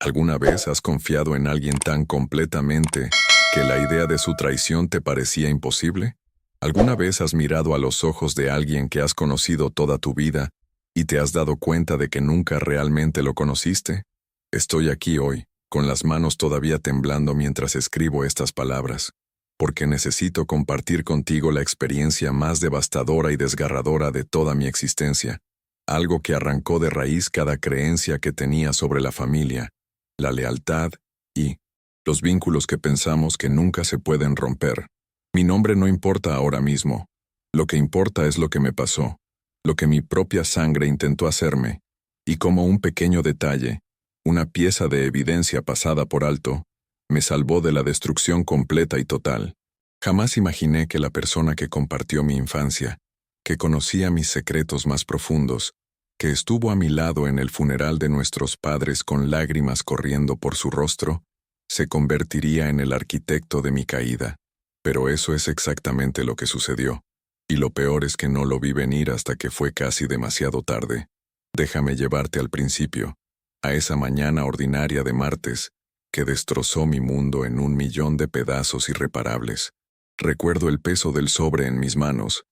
¿Alguna vez has confiado en alguien tan completamente que la idea de su traición te parecía imposible? ¿Alguna vez has mirado a los ojos de alguien que has conocido toda tu vida y te has dado cuenta de que nunca realmente lo conociste? Estoy aquí hoy, con las manos todavía temblando mientras escribo estas palabras, porque necesito compartir contigo la experiencia más devastadora y desgarradora de toda mi existencia, algo que arrancó de raíz cada creencia que tenía sobre la familia, la lealtad y los vínculos que pensamos que nunca se pueden romper. Mi nombre no importa ahora mismo. Lo que importa es lo que me pasó, lo que mi propia sangre intentó hacerme, y como un pequeño detalle, una pieza de evidencia pasada por alto, me salvó de la destrucción completa y total. Jamás imaginé que la persona que compartió mi infancia, que conocía mis secretos más profundos, que estuvo a mi lado en el funeral de nuestros padres con lágrimas corriendo por su rostro, se convertiría en el arquitecto de mi caída. Pero eso es exactamente lo que sucedió. Y lo peor es que no lo vi venir hasta que fue casi demasiado tarde. Déjame llevarte al principio, a esa mañana ordinaria de martes, que destrozó mi mundo en 1.000.000 de pedazos irreparables. Recuerdo el peso del sobre en mis manos,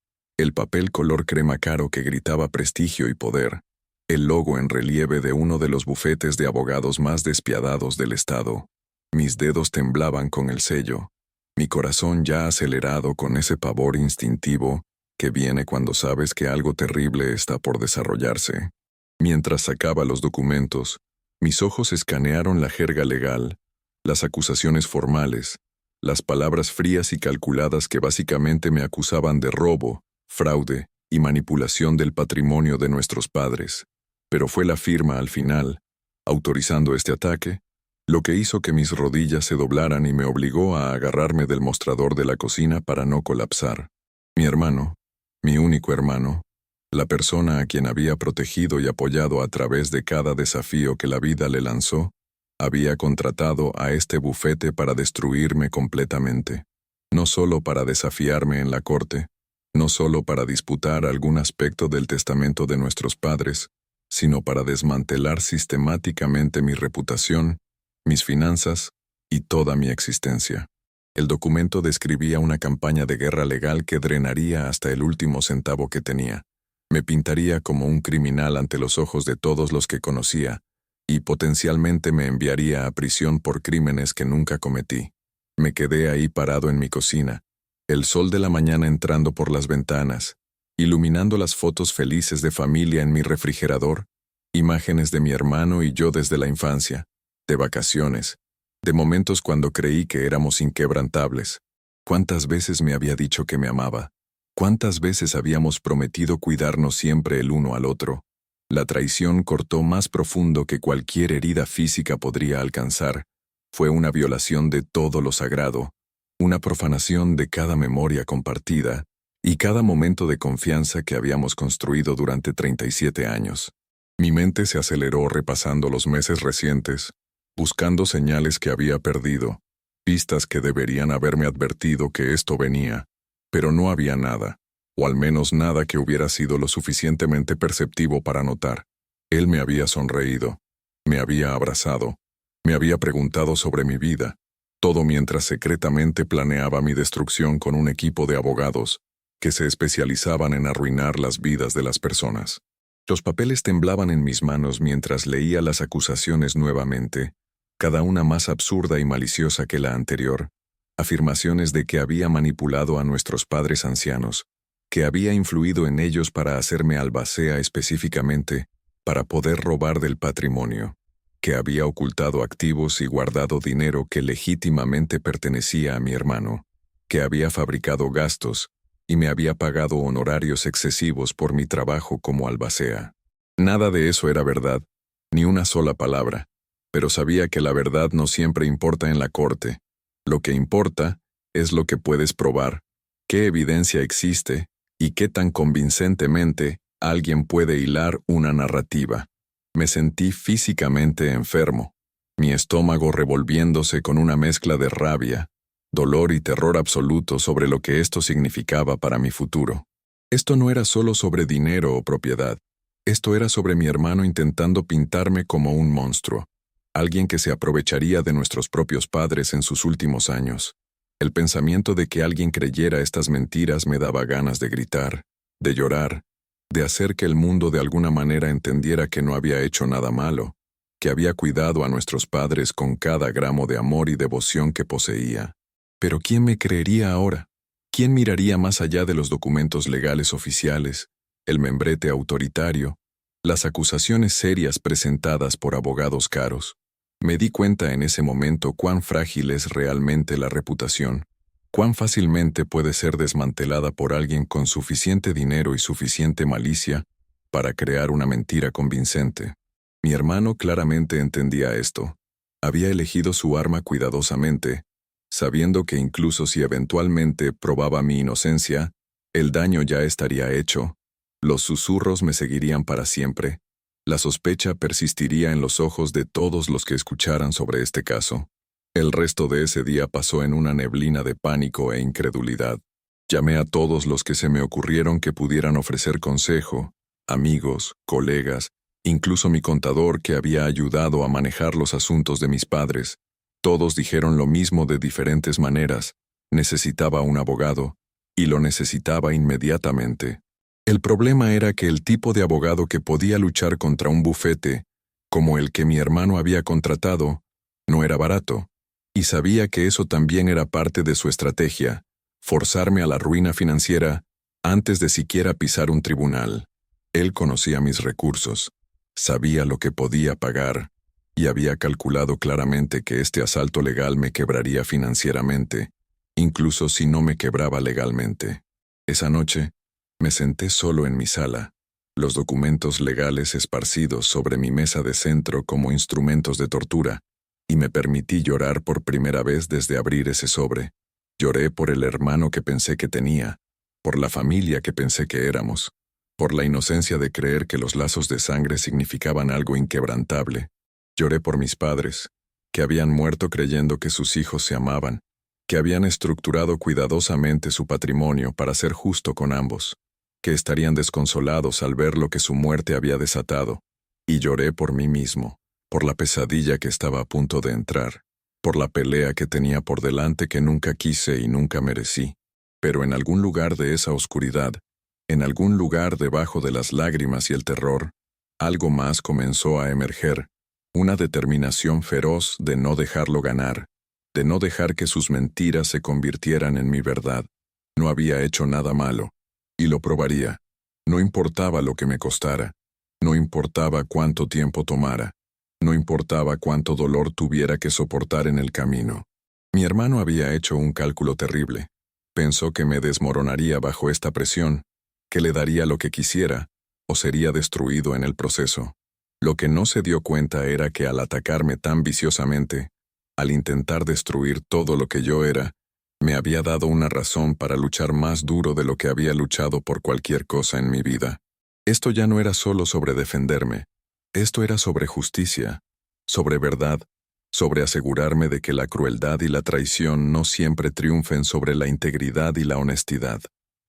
el papel color crema caro que gritaba prestigio y poder, el logo en relieve de uno de los bufetes de abogados más despiadados del estado. Mis dedos temblaban con el sello, mi corazón ya acelerado con ese pavor instintivo que viene cuando sabes que algo terrible está por desarrollarse. Mientras sacaba los documentos, mis ojos escanearon la jerga legal, las acusaciones formales, las palabras frías y calculadas que básicamente me acusaban de robo, fraude y manipulación del patrimonio de nuestros padres. Pero fue la firma al final, autorizando este ataque, lo que hizo que mis rodillas se doblaran y me obligó a agarrarme del mostrador de la cocina para no colapsar. Mi hermano, mi único hermano, la persona a quien había protegido y apoyado a través de cada desafío que la vida le lanzó, había contratado a este bufete para destruirme completamente. No solo para desafiarme en la corte, no solo para disputar algún aspecto del testamento de nuestros padres, sino para desmantelar sistemáticamente mi reputación, mis finanzas y toda mi existencia. El documento describía una campaña de guerra legal que drenaría hasta el último centavo que tenía. Me pintaría como un criminal ante los ojos de todos los que conocía, y potencialmente me enviaría a prisión por crímenes que nunca cometí. Me quedé ahí parado en mi cocina, el sol de la mañana entrando por las ventanas, iluminando las fotos felices de familia en mi refrigerador, imágenes de mi hermano y yo desde la infancia, de vacaciones, de momentos cuando creí que éramos inquebrantables. ¿Cuántas veces me había dicho que me amaba? ¿Cuántas veces habíamos prometido cuidarnos siempre el uno al otro? La traición cortó más profundo que cualquier herida física podría alcanzar. Fue una violación de todo lo sagrado, una profanación de cada memoria compartida y cada momento de confianza que habíamos construido durante 37 años. Mi mente se aceleró repasando los meses recientes, buscando señales que había perdido, pistas que deberían haberme advertido que esto venía, pero no había nada, o al menos nada que hubiera sido lo suficientemente perceptivo para notar. Él me había sonreído, me había abrazado, me había preguntado sobre mi vida, todo mientras secretamente planeaba mi destrucción con un equipo de abogados que se especializaban en arruinar las vidas de las personas. Los papeles temblaban en mis manos mientras leía las acusaciones nuevamente, cada una más absurda y maliciosa que la anterior, afirmaciones de que había manipulado a nuestros padres ancianos, que había influido en ellos para hacerme albacea específicamente para poder robar del patrimonio, que había ocultado activos y guardado dinero que legítimamente pertenecía a mi hermano, que había fabricado gastos y me había pagado honorarios excesivos por mi trabajo como albacea. Nada de eso era verdad, ni una sola palabra, pero sabía que la verdad no siempre importa en la corte. Lo que importa es lo que puedes probar, qué evidencia existe y qué tan convincentemente alguien puede hilar una narrativa. Me sentí físicamente enfermo, mi estómago revolviéndose con una mezcla de rabia, dolor y terror absoluto sobre lo que esto significaba para mi futuro. Esto no era solo sobre dinero o propiedad, esto era sobre mi hermano intentando pintarme como un monstruo, alguien que se aprovecharía de nuestros propios padres en sus últimos años. El pensamiento de que alguien creyera estas mentiras me daba ganas de gritar, de llorar, de hacer que el mundo de alguna manera entendiera que no había hecho nada malo, que había cuidado a nuestros padres con cada gramo de amor y devoción que poseía. Pero ¿quién me creería ahora? ¿Quién miraría más allá de los documentos legales oficiales, el membrete autoritario, las acusaciones serias presentadas por abogados caros? Me di cuenta en ese momento cuán frágil es realmente la reputación, cuán fácilmente puede ser desmantelada por alguien con suficiente dinero y suficiente malicia para crear una mentira convincente. Mi hermano claramente entendía esto. Había elegido su arma cuidadosamente, sabiendo que incluso si eventualmente probaba mi inocencia, el daño ya estaría hecho. Los susurros me seguirían para siempre. La sospecha persistiría en los ojos de todos los que escucharan sobre este caso. El resto de ese día pasó en una neblina de pánico e incredulidad. Llamé a todos los que se me ocurrieron que pudieran ofrecer consejo, amigos, colegas, incluso mi contador que había ayudado a manejar los asuntos de mis padres. Todos dijeron lo mismo de diferentes maneras. Necesitaba un abogado, y lo necesitaba inmediatamente. El problema era que el tipo de abogado que podía luchar contra un bufete, como el que mi hermano había contratado, no era barato, y sabía que eso también era parte de su estrategia, forzarme a la ruina financiera antes de siquiera pisar un tribunal. Él conocía mis recursos, sabía lo que podía pagar, y había calculado claramente que este asalto legal me quebraría financieramente, incluso si no me quebraba legalmente. Esa noche, me senté solo en mi sala, los documentos legales esparcidos sobre mi mesa de centro como instrumentos de tortura, y me permití llorar por primera vez desde abrir ese sobre. Lloré por el hermano que pensé que tenía, por la familia que pensé que éramos, por la inocencia de creer que los lazos de sangre significaban algo inquebrantable. Lloré por mis padres, que habían muerto creyendo que sus hijos se amaban, que habían estructurado cuidadosamente su patrimonio para ser justo con ambos, que estarían desconsolados al ver lo que su muerte había desatado. Y lloré por mí mismo, por la pesadilla que estaba a punto de entrar, por la pelea que tenía por delante que nunca quise y nunca merecí. Pero en algún lugar de esa oscuridad, en algún lugar debajo de las lágrimas y el terror, algo más comenzó a emerger, una determinación feroz de no dejarlo ganar, de no dejar que sus mentiras se convirtieran en mi verdad. No había hecho nada malo, y lo probaría. No importaba lo que me costara, no importaba cuánto tiempo tomara, no importaba cuánto dolor tuviera que soportar en el camino. Mi hermano había hecho un cálculo terrible. Pensó que me desmoronaría bajo esta presión, que le daría lo que quisiera, o sería destruido en el proceso. Lo que no se dio cuenta era que al atacarme tan viciosamente, al intentar destruir todo lo que yo era, me había dado una razón para luchar más duro de lo que había luchado por cualquier cosa en mi vida. Esto ya no era solo sobre defenderme, esto era sobre justicia, sobre verdad, sobre asegurarme de que la crueldad y la traición no siempre triunfen sobre la integridad y la honestidad.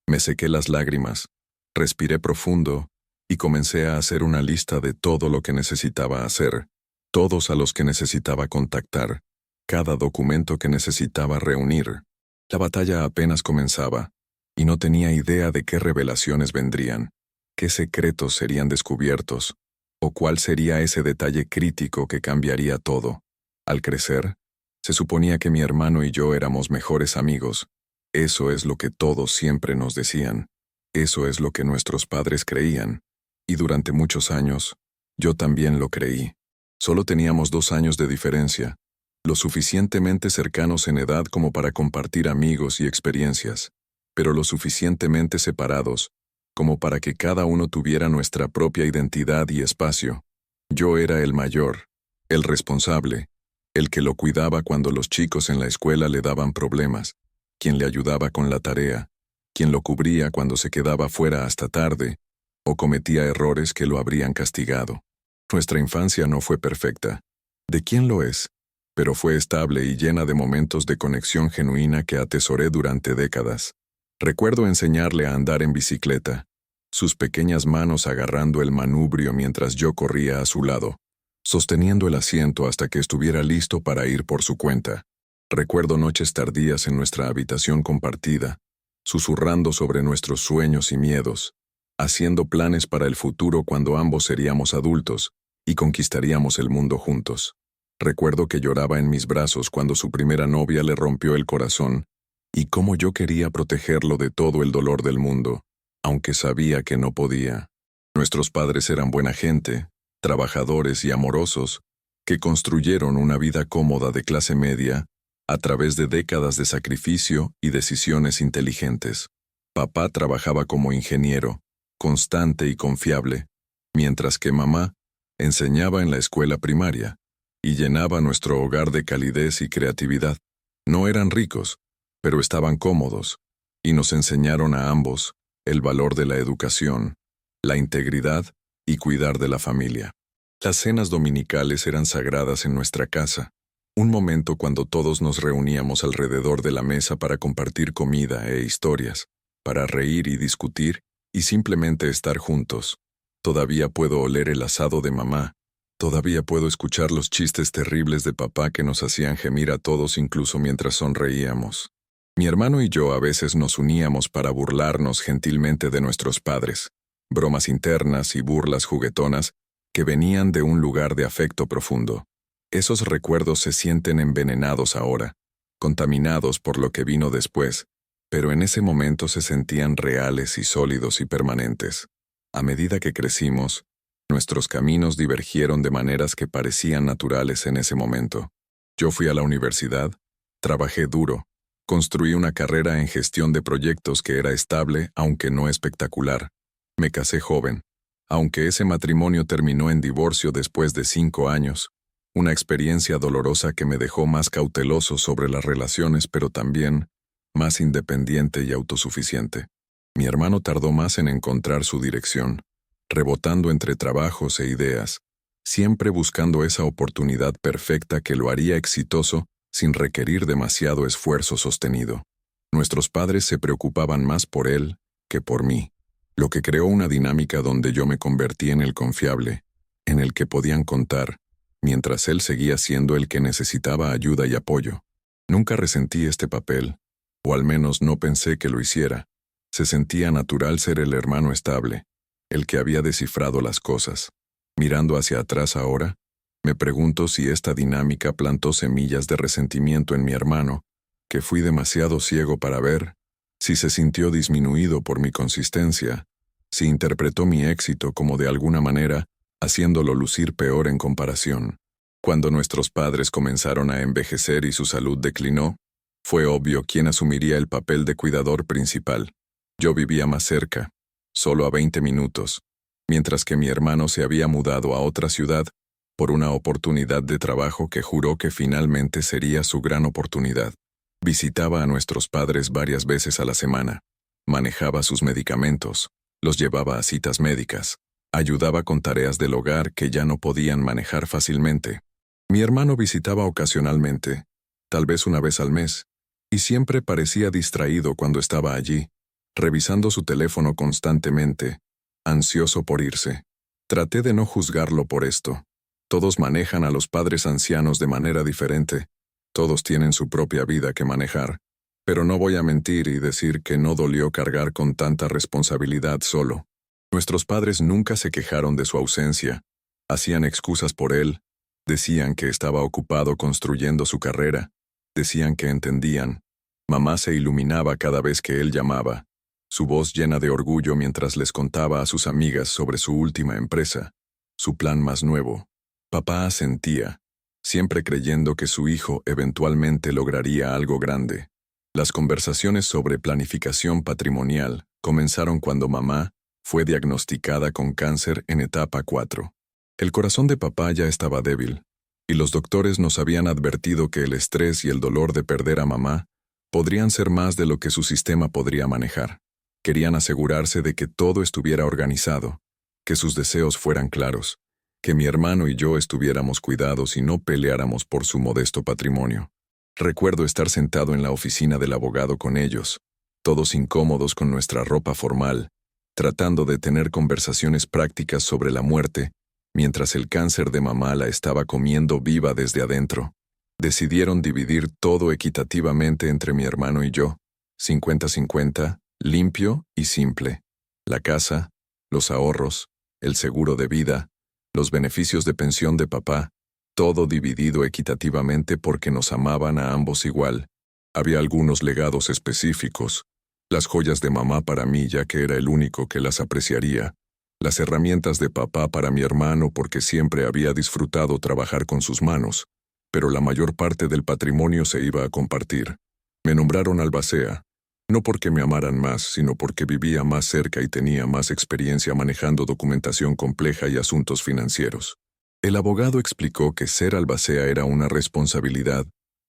Me sequé las lágrimas, respiré profundo y comencé a hacer una lista de todo lo que necesitaba hacer, todos a los que necesitaba contactar, cada documento que necesitaba reunir. La batalla apenas comenzaba, y no tenía idea de qué revelaciones vendrían, qué secretos serían descubiertos, o cuál sería ese detalle crítico que cambiaría todo. Al crecer, se suponía que mi hermano y yo éramos mejores amigos. Eso es lo que todos siempre nos decían. Eso es lo que nuestros padres creían. Y durante muchos años, yo también lo creí. Solo teníamos 2 años de diferencia, lo suficientemente cercanos en edad como para compartir amigos y experiencias, pero lo suficientemente separados como para que cada uno tuviera nuestra propia identidad y espacio. Yo era el mayor, el responsable, el que lo cuidaba cuando los chicos en la escuela le daban problemas, quien le ayudaba con la tarea, quien lo cubría cuando se quedaba fuera hasta tarde, o cometía errores que lo habrían castigado. Nuestra infancia no fue perfecta. ¿De quién lo es? Pero fue estable y llena de momentos de conexión genuina que atesoré durante décadas. Recuerdo enseñarle a andar en bicicleta, sus pequeñas manos agarrando el manubrio mientras yo corría a su lado, sosteniendo el asiento hasta que estuviera listo para ir por su cuenta. Recuerdo noches tardías en nuestra habitación compartida, susurrando sobre nuestros sueños y miedos, haciendo planes para el futuro cuando ambos seríamos adultos y conquistaríamos el mundo juntos. Recuerdo que lloraba en mis brazos cuando su primera novia le rompió el corazón, y cómo yo quería protegerlo de todo el dolor del mundo, aunque sabía que no podía. Nuestros padres eran buena gente, trabajadores y amorosos, que construyeron una vida cómoda de clase media a través de décadas de sacrificio y decisiones inteligentes. Papá trabajaba como ingeniero, constante y confiable, mientras que mamá enseñaba en la escuela primaria y llenaba nuestro hogar de calidez y creatividad. No eran ricos, pero estaban cómodos, y nos enseñaron a ambos el valor de la educación, la integridad y cuidar de la familia. Las cenas dominicales eran sagradas en nuestra casa, un momento cuando todos nos reuníamos alrededor de la mesa para compartir comida e historias, para reír y discutir, y simplemente estar juntos. Todavía puedo oler el asado de mamá, todavía puedo escuchar los chistes terribles de papá que nos hacían gemir a todos incluso mientras sonreíamos. Mi hermano y yo a veces nos uníamos para burlarnos gentilmente de nuestros padres, bromas internas y burlas juguetonas que venían de un lugar de afecto profundo. Esos recuerdos se sienten envenenados ahora, contaminados por lo que vino después, pero en ese momento se sentían reales y sólidos y permanentes. A medida que crecimos, nuestros caminos divergieron de maneras que parecían naturales en ese momento. Yo fui a la universidad, trabajé duro, construí una carrera en gestión de proyectos que era estable aunque no espectacular. Me casé joven, aunque ese matrimonio terminó en divorcio después de 5 años. Una experiencia dolorosa que me dejó más cauteloso sobre las relaciones, pero también más independiente y autosuficiente. Mi hermano tardó más en encontrar su dirección, rebotando entre trabajos e ideas, siempre buscando esa oportunidad perfecta que lo haría exitoso sin requerir demasiado esfuerzo sostenido. Nuestros padres se preocupaban más por él que por mí, lo que creó una dinámica donde yo me convertí en el confiable, en el que podían contar, mientras él seguía siendo el que necesitaba ayuda y apoyo. Nunca resentí este papel, o al menos no pensé que lo hiciera. Se sentía natural ser el hermano estable, el que había descifrado las cosas. Mirando hacia atrás ahora, me pregunto si esta dinámica plantó semillas de resentimiento en mi hermano, que fui demasiado ciego para ver, si se sintió disminuido por mi consistencia, si interpretó mi éxito como de alguna manera haciéndolo lucir peor en comparación. Cuando nuestros padres comenzaron a envejecer y su salud declinó, fue obvio quién asumiría el papel de cuidador principal. Yo vivía más cerca, solo a 20 minutos, mientras que mi hermano se había mudado a otra ciudad por una oportunidad de trabajo que juró que finalmente sería su gran oportunidad. Visitaba a nuestros padres varias veces a la semana, manejaba sus medicamentos, los llevaba a citas médicas, ayudaba con tareas del hogar que ya no podían manejar fácilmente. Mi hermano visitaba ocasionalmente, tal vez una vez al mes, y siempre parecía distraído cuando estaba allí, revisando su teléfono constantemente, ansioso por irse. Traté de no juzgarlo por esto. Todos manejan a los padres ancianos de manera diferente, todos tienen su propia vida que manejar, pero no voy a mentir y decir que no dolió cargar con tanta responsabilidad solo. Nuestros padres nunca se quejaron de su ausencia, hacían excusas por él, decían que estaba ocupado construyendo su carrera, decían que entendían. Mamá se iluminaba cada vez que él llamaba, su voz llena de orgullo mientras les contaba a sus amigas sobre su última empresa, su plan más nuevo. Papá asentía, siempre creyendo que su hijo eventualmente lograría algo grande. Las conversaciones sobre planificación patrimonial comenzaron cuando mamá fue diagnosticada con cáncer en etapa 4. El corazón de papá ya estaba débil, y los doctores nos habían advertido que el estrés y el dolor de perder a mamá podrían ser más de lo que su sistema podría manejar. Querían asegurarse de que todo estuviera organizado, que sus deseos fueran claros, que mi hermano y yo estuviéramos cuidados y no peleáramos por su modesto patrimonio. Recuerdo estar sentado en la oficina del abogado con ellos, todos incómodos con nuestra ropa formal, tratando de tener conversaciones prácticas sobre la muerte mientras el cáncer de mamá la estaba comiendo viva desde adentro. Decidieron dividir todo equitativamente entre mi hermano y yo, 50-50, limpio y simple. La casa, los ahorros, el seguro de vida, los beneficios de pensión de papá, todo dividido equitativamente porque nos amaban a ambos igual. Había algunos legados específicos, las joyas de mamá para mí ya que era el único que las apreciaría, las herramientas de papá para mi hermano porque siempre había disfrutado trabajar con sus manos, pero la mayor parte del patrimonio se iba a compartir. Me nombraron albacea, no porque me amaran más, sino porque vivía más cerca y tenía más experiencia manejando documentación compleja y asuntos financieros. El abogado explicó que ser albacea era una responsabilidad,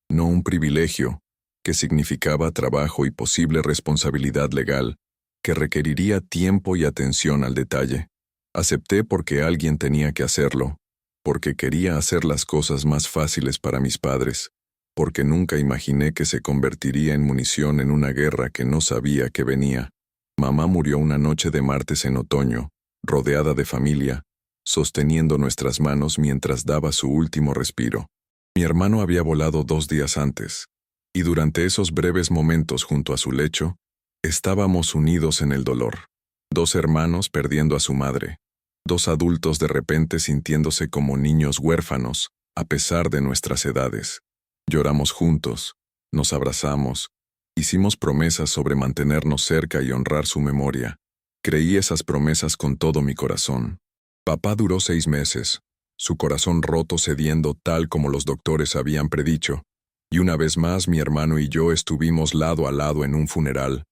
no un privilegio, que significaba trabajo y posible responsabilidad legal, que requeriría tiempo y atención al detalle. Acepté porque alguien tenía que hacerlo, porque quería hacer las cosas más fáciles para mis padres, porque nunca imaginé que se convertiría en munición en una guerra que no sabía que venía. Mamá murió una noche de martes en otoño, rodeada de familia, sosteniendo nuestras manos mientras daba su último respiro. Mi hermano había volado 2 días antes, y durante esos breves momentos junto a su lecho, estábamos unidos en el dolor. 2 hermanos perdiendo a su madre, 2 adultos de repente sintiéndose como niños huérfanos, a pesar de nuestras edades. Lloramos juntos, nos abrazamos, hicimos promesas sobre mantenernos cerca y honrar su memoria. Creí esas promesas con todo mi corazón. Papá duró 6 meses, su corazón roto cediendo tal como los doctores habían predicho, y una vez más mi hermano y yo estuvimos lado a lado en un funeral,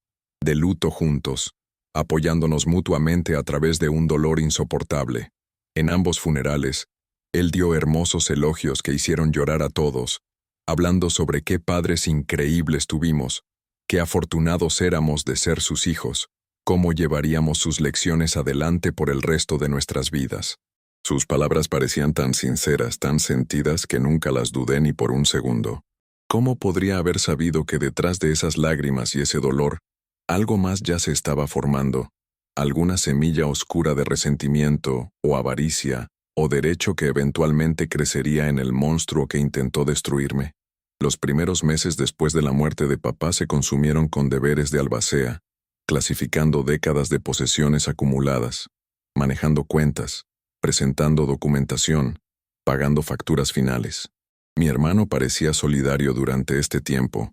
de luto juntos, apoyándonos mutuamente a través de un dolor insoportable. En ambos funerales, él dio hermosos elogios que hicieron llorar a todos, hablando sobre qué padres increíbles tuvimos, qué afortunados éramos de ser sus hijos, cómo llevaríamos sus lecciones adelante por el resto de nuestras vidas. Sus palabras parecían tan sinceras, tan sentidas, que nunca las dudé ni por un segundo. ¿Cómo podría haber sabido que detrás de esas lágrimas y ese dolor, algo más ya se estaba formando, alguna semilla oscura de resentimiento, o avaricia, o derecho que eventualmente crecería en el monstruo que intentó destruirme? Los primeros meses después de la muerte de papá se consumieron con deberes de albacea, clasificando décadas de posesiones acumuladas, manejando cuentas, presentando documentación, pagando facturas finales. Mi hermano parecía solidario durante este tiempo,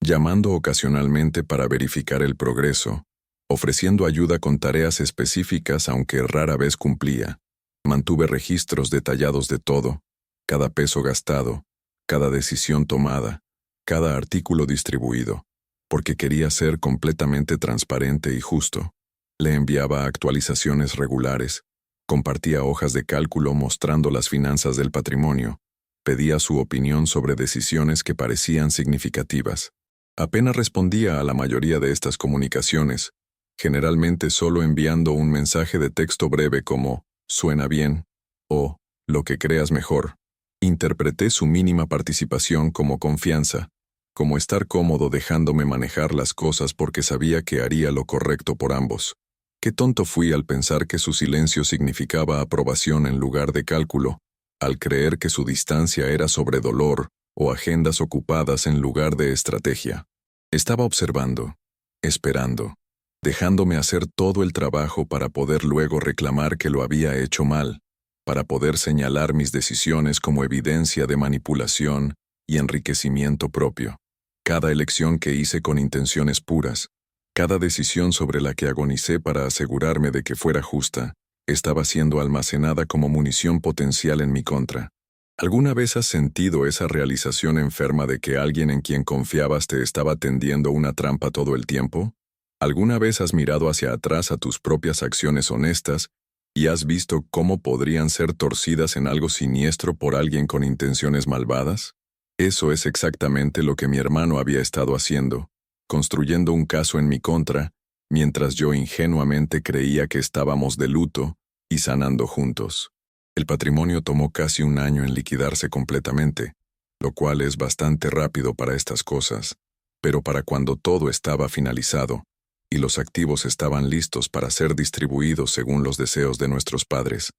llamando ocasionalmente para verificar el progreso, ofreciendo ayuda con tareas específicas aunque rara vez cumplía. Mantuve registros detallados de todo, cada peso gastado, cada decisión tomada, cada artículo distribuido, porque quería ser completamente transparente y justo. Le enviaba actualizaciones regulares, compartía hojas de cálculo mostrando las finanzas del patrimonio, pedía su opinión sobre decisiones que parecían significativas. Apenas respondía a la mayoría de estas comunicaciones, generalmente solo enviando un mensaje de texto breve como «suena bien» o «lo que creas mejor». Interpreté su mínima participación como confianza, como estar cómodo dejándome manejar las cosas porque sabía que haría lo correcto por ambos. Qué tonto fui al pensar que su silencio significaba aprobación en lugar de cálculo, al creer que su distancia era sobre dolor o agendas ocupadas en lugar de estrategia. Estaba observando, esperando, dejándome hacer todo el trabajo para poder luego reclamar que lo había hecho mal, para poder señalar mis decisiones como evidencia de manipulación y enriquecimiento propio. Cada elección que hice con intenciones puras, cada decisión sobre la que agonicé para asegurarme de que fuera justa, estaba siendo almacenada como munición potencial en mi contra. ¿Alguna vez has sentido esa realización enferma de que alguien en quien confiabas te estaba tendiendo una trampa todo el tiempo? ¿Alguna vez has mirado hacia atrás a tus propias acciones honestas y has visto cómo podrían ser torcidas en algo siniestro por alguien con intenciones malvadas? Eso es exactamente lo que mi hermano había estado haciendo, construyendo un caso en mi contra, mientras yo ingenuamente creía que estábamos de luto y sanando juntos. El patrimonio tomó casi 1 año en liquidarse completamente, lo cual es bastante rápido para estas cosas, pero para cuando todo estaba finalizado y los activos estaban listos para ser distribuidos según los deseos de nuestros padres,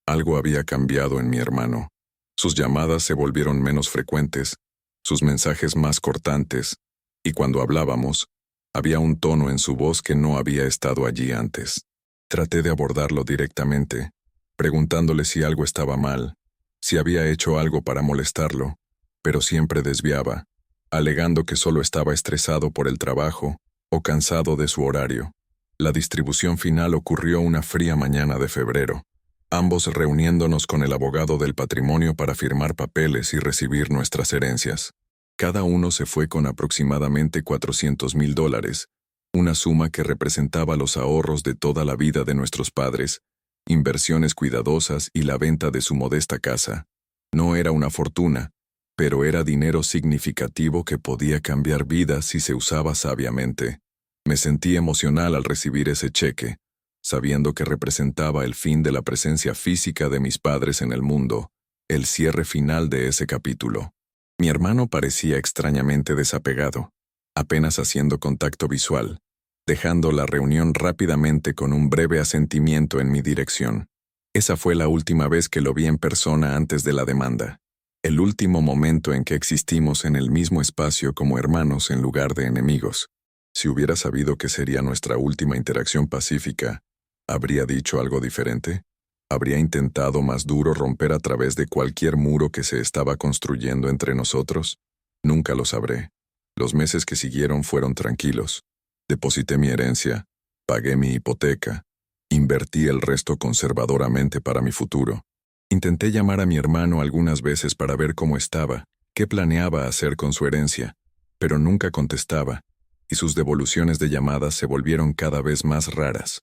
Algo había cambiado en mi hermano. Sus llamadas se volvieron menos frecuentes, sus mensajes más cortantes, y cuando hablábamos, había un tono en su voz que no había estado allí antes. Traté de abordarlo directamente, preguntándole si algo estaba mal, si había hecho algo para molestarlo, pero siempre desviaba, alegando que solo estaba estresado por el trabajo o cansado de su horario. La distribución final ocurrió una fría mañana de febrero, ambos reuniéndonos con el abogado del patrimonio para firmar papeles y recibir nuestras herencias. Cada uno se fue con aproximadamente $400,000, una suma que representaba los ahorros de toda la vida de nuestros padres, inversiones cuidadosas y la venta de su modesta casa. No era una fortuna, pero era dinero significativo que podía cambiar vidas si se usaba sabiamente. Me sentí emocional al recibir ese cheque, sabiendo que representaba el fin de la presencia física de mis padres en el mundo, el cierre final de ese capítulo. Mi hermano parecía extrañamente desapegado, apenas haciendo contacto visual, dejando la reunión rápidamente con un breve asentimiento en mi dirección. Esa fue la última vez que lo vi en persona antes de la demanda. El último momento en que existimos en el mismo espacio como hermanos en lugar de enemigos. Si hubiera sabido que sería nuestra última interacción pacífica, ¿habría dicho algo diferente? ¿Habría intentado más duro romper a través de cualquier muro que se estaba construyendo entre nosotros? Nunca lo sabré. Los meses que siguieron fueron tranquilos. Deposité mi herencia, pagué mi hipoteca, invertí el resto conservadoramente para mi futuro. Intenté llamar a mi hermano algunas veces para ver cómo estaba, qué planeaba hacer con su herencia, pero nunca contestaba, y sus devoluciones de llamadas se volvieron cada vez más raras.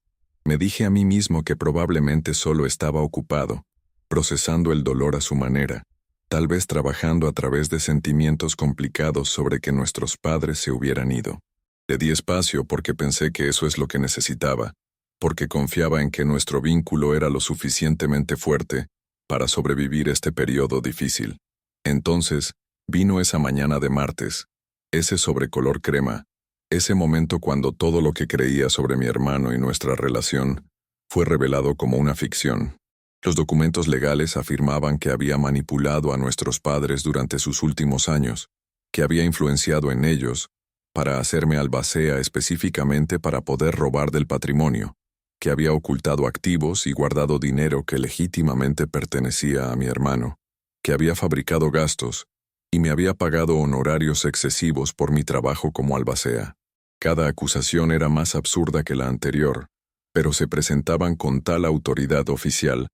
Me dije a mí mismo que probablemente solo estaba ocupado, procesando el dolor a su manera, tal vez trabajando a través de sentimientos complicados sobre que nuestros padres se hubieran ido. Le di espacio porque pensé que eso es lo que necesitaba, porque confiaba en que nuestro vínculo era lo suficientemente fuerte para sobrevivir este periodo difícil. Entonces, vino esa mañana de martes, ese sobrecolor crema, ese momento cuando todo lo que creía sobre mi hermano y nuestra relación fue revelado como una ficción. Los documentos legales afirmaban que había manipulado a nuestros padres durante sus últimos años, que había influenciado en ellos para hacerme albacea específicamente para poder robar del patrimonio, que había ocultado activos y guardado dinero que legítimamente pertenecía a mi hermano, que había fabricado gastos y me había pagado honorarios excesivos por mi trabajo como albacea. Cada acusación era más absurda que la anterior, pero se presentaban con tal autoridad oficial,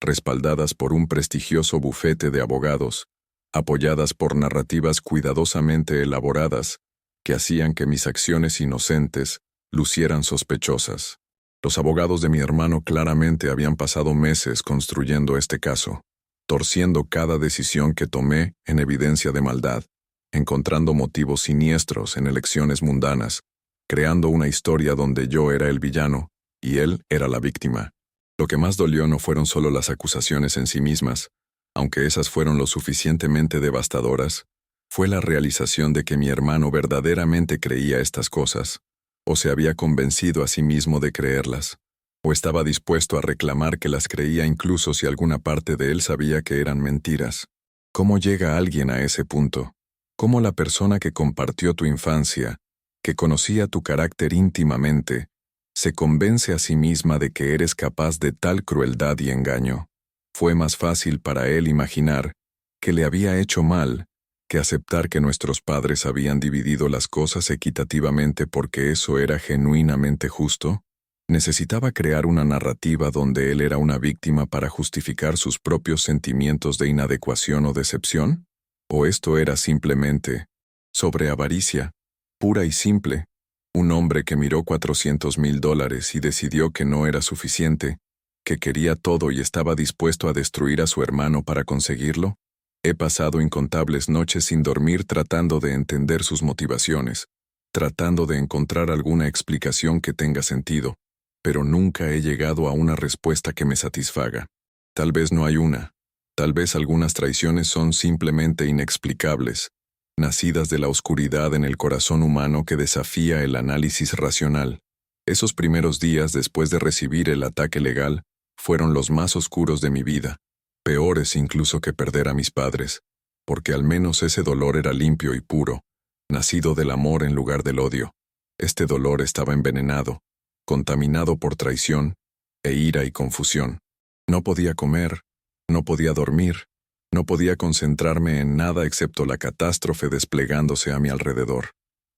respaldadas por un prestigioso bufete de abogados, apoyadas por narrativas cuidadosamente elaboradas, que hacían que mis acciones inocentes lucieran sospechosas. Los abogados de mi hermano claramente habían pasado meses construyendo este caso, torciendo cada decisión que tomé en evidencia de maldad, encontrando motivos siniestros en elecciones mundanas, creando una historia donde yo era el villano y él era la víctima. Lo que más dolió no fueron solo las acusaciones en sí mismas, aunque esas fueron lo suficientemente devastadoras, fue la realización de que mi hermano verdaderamente creía estas cosas, o se había convencido a sí mismo de creerlas, o estaba dispuesto a reclamar que las creía incluso si alguna parte de él sabía que eran mentiras. ¿Cómo llega alguien a ese punto? ¿Cómo la persona que compartió tu infancia, que conocía tu carácter íntimamente, se convence a sí misma de que eres capaz de tal crueldad y engaño? Fue más fácil para él imaginar que le había hecho mal que aceptar que nuestros padres habían dividido las cosas equitativamente porque eso era genuinamente justo. ¿Necesitaba crear una narrativa donde él era una víctima para justificar sus propios sentimientos de inadecuación o decepción? ¿O esto era simplemente sobre avaricia, pura y simple? Un hombre que miró $400,000 y decidió que no era suficiente, que quería todo y estaba dispuesto a destruir a su hermano para conseguirlo. He pasado incontables noches sin dormir tratando de entender sus motivaciones, tratando de encontrar alguna explicación que tenga sentido, pero nunca he llegado a una respuesta que me satisfaga. Tal vez no hay una. Tal vez algunas traiciones son simplemente inexplicables, nacidas de la oscuridad en el corazón humano que desafía el análisis racional. Esos primeros días después de recibir el ataque legal Fueron los más oscuros de mi vida, peores incluso que perder a mis padres, porque al menos ese dolor era limpio y puro, nacido del amor en lugar del odio. Este dolor estaba envenenado, contaminado por traición, ira y confusión. No podía comer, no podía dormir, no podía concentrarme en nada excepto la catástrofe desplegándose a mi alrededor.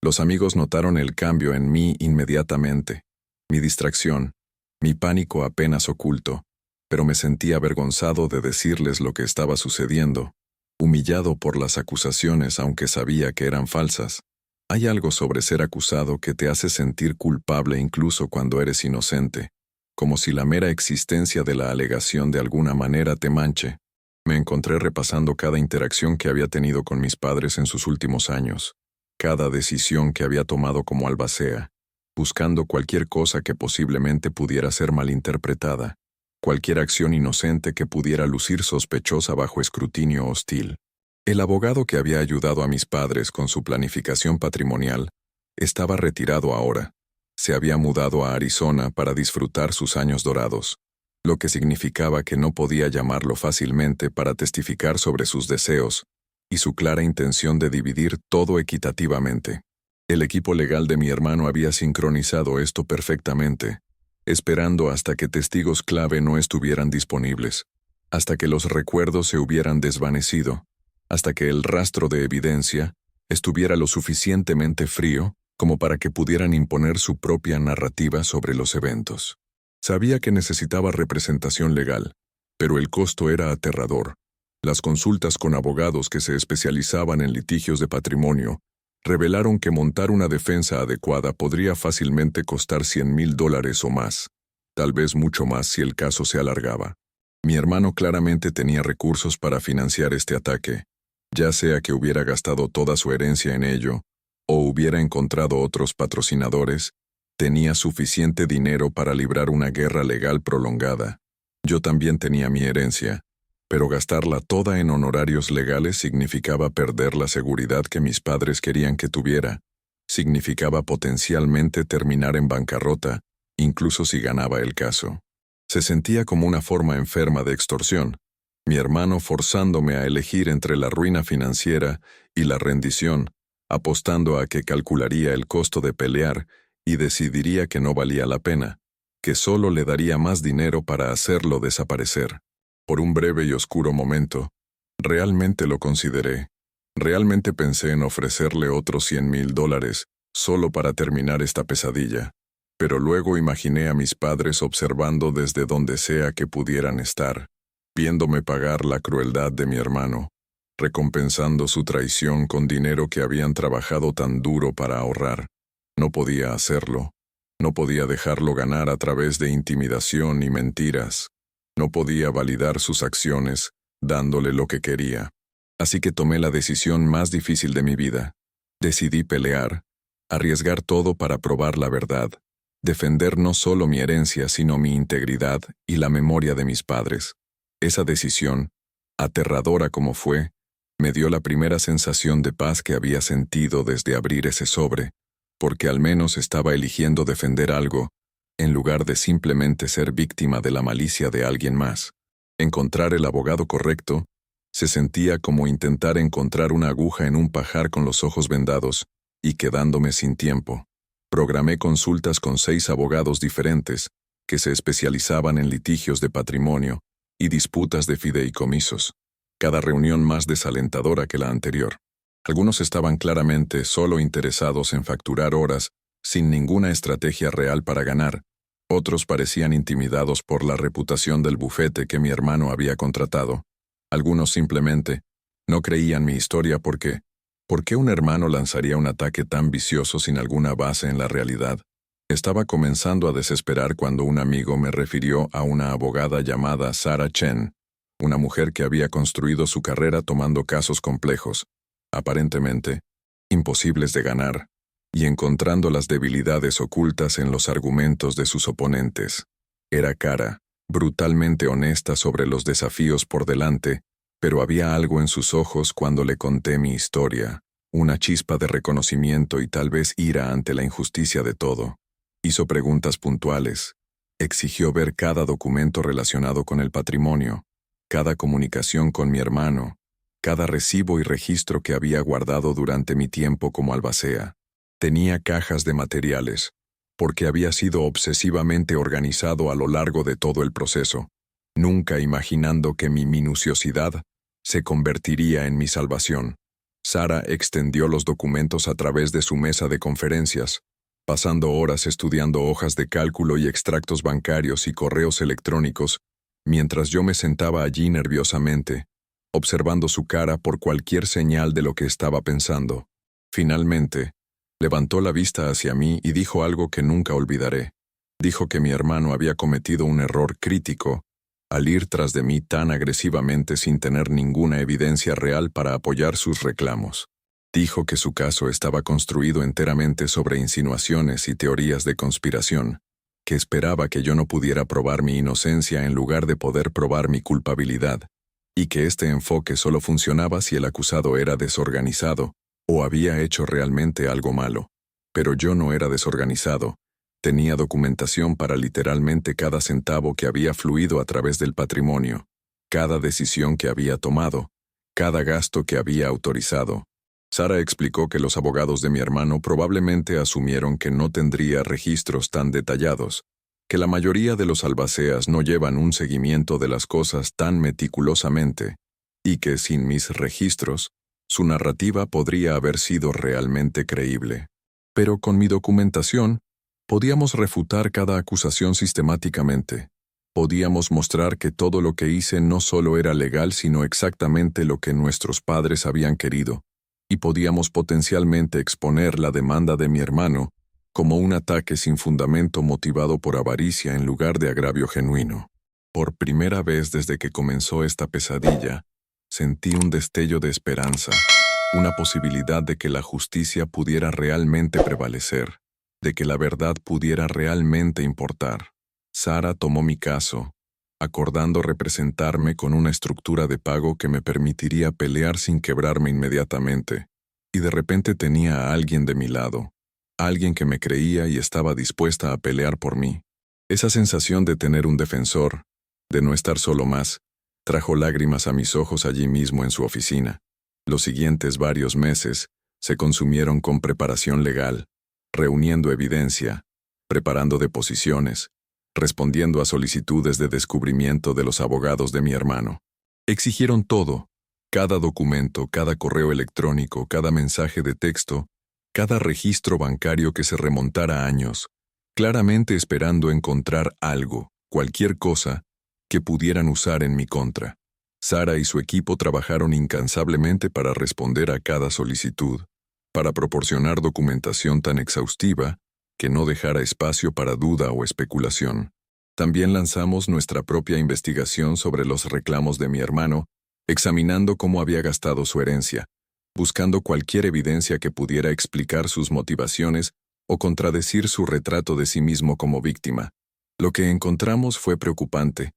Los amigos notaron el cambio en mí inmediatamente, mi distracción, mi pánico apenas oculto, pero me sentía avergonzado de decirles lo que estaba sucediendo, humillado por las acusaciones aunque sabía que eran falsas. Hay algo sobre ser acusado que te hace sentir culpable incluso cuando eres inocente, como si la mera existencia de la alegación de alguna manera te manche. Me encontré repasando cada interacción que había tenido con mis padres en sus últimos años, cada decisión que había tomado como albacea, buscando cualquier cosa que posiblemente pudiera ser malinterpretada, cualquier acción inocente que pudiera lucir sospechosa bajo escrutinio hostil. El abogado que había ayudado a mis padres con su planificación patrimonial estaba retirado ahora. Se había mudado a Arizona para disfrutar sus años dorados, lo que significaba que no podía llamarlo fácilmente para testificar sobre sus deseos y su clara intención de dividir todo equitativamente. El equipo legal de mi hermano había sincronizado esto perfectamente, esperando hasta que testigos clave no estuvieran disponibles, hasta que los recuerdos se hubieran desvanecido, hasta que el rastro de evidencia estuviera lo suficientemente frío como para que pudieran imponer su propia narrativa sobre los eventos. Sabía que necesitaba representación legal, pero el costo era aterrador. Las consultas con abogados que se especializaban en litigios de patrimonio revelaron que montar una defensa adecuada podría fácilmente costar $100,000 o más, tal vez mucho más si el caso se alargaba. Mi hermano claramente tenía recursos para financiar este ataque, ya sea que hubiera gastado toda su herencia en ello, o hubiera encontrado otros patrocinadores, tenía suficiente dinero para librar una guerra legal prolongada. Yo también tenía mi herencia, pero gastarla toda en honorarios legales significaba perder la seguridad que mis padres querían que tuviera, significaba potencialmente terminar en bancarrota, incluso si ganaba el caso. Se sentía como una forma enferma de extorsión, mi hermano forzándome a elegir entre la ruina financiera y la rendición, apostando a que calcularía el costo de pelear y decidiría que no valía la pena, que solo le daría más dinero para hacerlo desaparecer. Por un breve y oscuro momento, realmente lo consideré. Realmente pensé en ofrecerle otros $100,000 solo para terminar esta pesadilla. Pero luego imaginé a mis padres observando desde donde sea que pudieran estar, viéndome pagar la crueldad de mi hermano, recompensando su traición con dinero que habían trabajado tan duro para ahorrar. No podía hacerlo. No podía dejarlo ganar a través de intimidación y mentiras. No podía validar sus acciones, dándole lo que quería. Así que tomé la decisión más difícil de mi vida. Decidí pelear, arriesgar todo para probar la verdad, defender no solo mi herencia, sino mi integridad y la memoria de mis padres. Esa decisión, aterradora como fue, me dio la primera sensación de paz que había sentido desde abrir ese sobre, porque al menos estaba eligiendo defender algo, en lugar de simplemente ser víctima de la malicia de alguien más. Encontrar el abogado correcto se sentía como intentar encontrar una aguja en un pajar con los ojos vendados y quedándome sin tiempo. Programé consultas con 6 abogados diferentes que se especializaban en litigios de patrimonio y disputas de fideicomisos, cada reunión más desalentadora que la anterior. Algunos estaban claramente solo interesados en facturar horas sin ninguna estrategia real para ganar. Otros parecían intimidados por la reputación del bufete que mi hermano había contratado. Algunos simplemente no creían mi historia porque ¿por qué un hermano lanzaría un ataque tan vicioso sin alguna base en la realidad? Estaba comenzando a desesperar cuando un amigo me refirió a una abogada llamada Sarah Chen, una mujer que había construido su carrera tomando casos complejos, aparentemente imposibles de ganar, y encontrando las debilidades ocultas en los argumentos de sus oponentes. Era cara, brutalmente honesta sobre los desafíos por delante, pero había algo en sus ojos cuando le conté mi historia, una chispa de reconocimiento y tal vez ira ante la injusticia de todo. Hizo preguntas puntuales. Exigió ver cada documento relacionado con el patrimonio, cada comunicación con mi hermano, cada recibo y registro que había guardado durante mi tiempo como albacea. Tenía cajas de materiales, porque había sido obsesivamente organizado a lo largo de todo el proceso, nunca imaginando que mi minuciosidad se convertiría en mi salvación. Sara extendió los documentos a través de su mesa de conferencias, pasando horas estudiando hojas de cálculo y extractos bancarios y correos electrónicos, mientras yo me sentaba allí nerviosamente, observando su cara por cualquier señal de lo que estaba pensando. Finalmente, levantó la vista hacia mí y dijo algo que nunca olvidaré. Dijo que mi hermano había cometido un error crítico al ir tras de mí tan agresivamente sin tener ninguna evidencia real para apoyar sus reclamos. Dijo que su caso estaba construido enteramente sobre insinuaciones y teorías de conspiración, que esperaba que yo no pudiera probar mi inocencia en lugar de poder probar mi culpabilidad, y que este enfoque solo funcionaba si el acusado era desorganizado o había hecho realmente algo malo. Pero yo no era desorganizado. Tenía documentación para literalmente cada centavo que había fluido a través del patrimonio, cada decisión que había tomado, cada gasto que había autorizado. Sara explicó que los abogados de mi hermano probablemente asumieron que no tendría registros tan detallados, que la mayoría de los albaceas no llevan un seguimiento de las cosas tan meticulosamente, y que sin mis registros, su narrativa podría haber sido realmente creíble. Pero con mi documentación, podíamos refutar cada acusación sistemáticamente. Podíamos mostrar que todo lo que hice no solo era legal, sino exactamente lo que nuestros padres habían querido, y podíamos potencialmente exponer la demanda de mi hermano como un ataque sin fundamento motivado por avaricia en lugar de agravio genuino. Por primera vez desde que comenzó esta pesadilla, sentí un destello de esperanza, una posibilidad de que la justicia pudiera realmente prevalecer, de que la verdad pudiera realmente importar. Sara tomó mi caso, acordando representarme con una estructura de pago que me permitiría pelear sin quebrarme inmediatamente, y de repente tenía a alguien de mi lado, alguien que me creía y estaba dispuesta a pelear por mí. Esa sensación de tener un defensor, de no estar solo más, trajo lágrimas a mis ojos allí mismo en su oficina. Los siguientes varios meses se consumieron con preparación legal, reuniendo evidencia, preparando deposiciones, respondiendo a solicitudes de descubrimiento de los abogados de mi hermano. Exigieron todo, cada documento, cada correo electrónico, cada mensaje de texto, cada registro bancario que se remontara a años, claramente esperando encontrar algo, cualquier cosa, que pudieran usar en mi contra. Sara y su equipo trabajaron incansablemente para responder a cada solicitud, para proporcionar documentación tan exhaustiva que no dejara espacio para duda o especulación. También lanzamos nuestra propia investigación sobre los reclamos de mi hermano, examinando cómo había gastado su herencia, buscando cualquier evidencia que pudiera explicar sus motivaciones o contradecir su retrato de sí mismo como víctima. Lo que encontramos fue preocupante.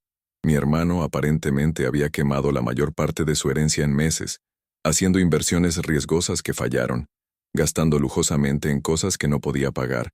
Mi hermano aparentemente había quemado la mayor parte de su herencia en meses, haciendo inversiones riesgosas que fallaron, gastando lujosamente en cosas que no podía pagar,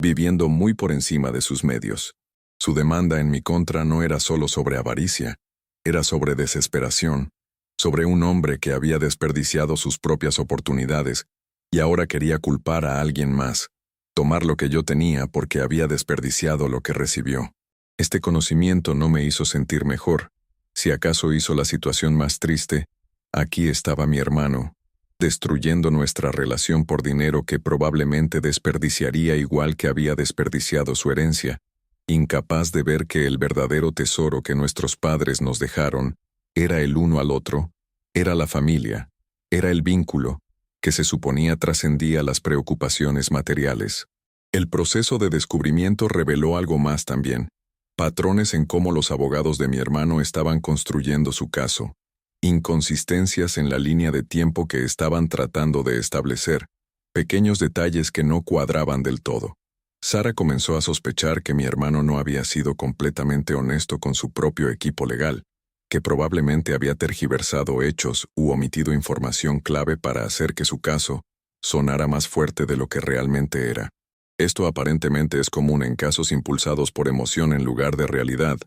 viviendo muy por encima de sus medios. Su demanda en mi contra no era solo sobre avaricia, era sobre desesperación, sobre un hombre que había desperdiciado sus propias oportunidades y ahora quería culpar a alguien más, tomar lo que yo tenía porque había desperdiciado lo que recibió. Este conocimiento no me hizo sentir mejor. Si acaso hizo la situación más triste, aquí estaba mi hermano, destruyendo nuestra relación por dinero que probablemente desperdiciaría igual que había desperdiciado su herencia, incapaz de ver que el verdadero tesoro que nuestros padres nos dejaron era el uno al otro, era la familia, era el vínculo, que se suponía trascendía las preocupaciones materiales. El proceso de descubrimiento reveló algo más también, patrones en cómo los abogados de mi hermano estaban construyendo su caso, inconsistencias en la línea de tiempo que estaban tratando de establecer, pequeños detalles que no cuadraban del todo. Sara comenzó a sospechar que mi hermano no había sido completamente honesto con su propio equipo legal, que probablemente había tergiversado hechos u omitido información clave para hacer que su caso sonara más fuerte de lo que realmente era. Esto aparentemente es común en casos impulsados por emoción en lugar de realidad.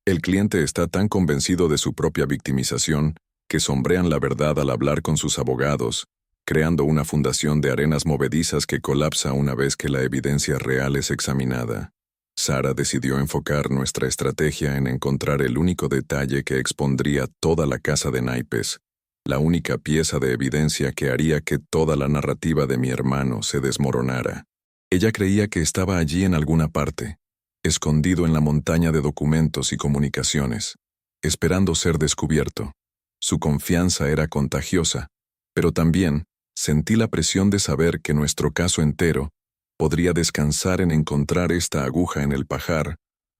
El cliente está tan convencido de su propia victimización que sombrean la verdad al hablar con sus abogados, creando una fundación de arenas movedizas que colapsa una vez que la evidencia real es examinada. Sara decidió enfocar nuestra estrategia en encontrar el único detalle que expondría toda la casa de naipes, la única pieza de evidencia que haría que toda la narrativa de mi hermano se desmoronara. Ella creía que estaba allí en alguna parte, escondido en la montaña de documentos y comunicaciones, esperando ser descubierto. Su confianza era contagiosa, pero también sentí la presión de saber que nuestro caso entero podría descansar en encontrar esta aguja en el pajar,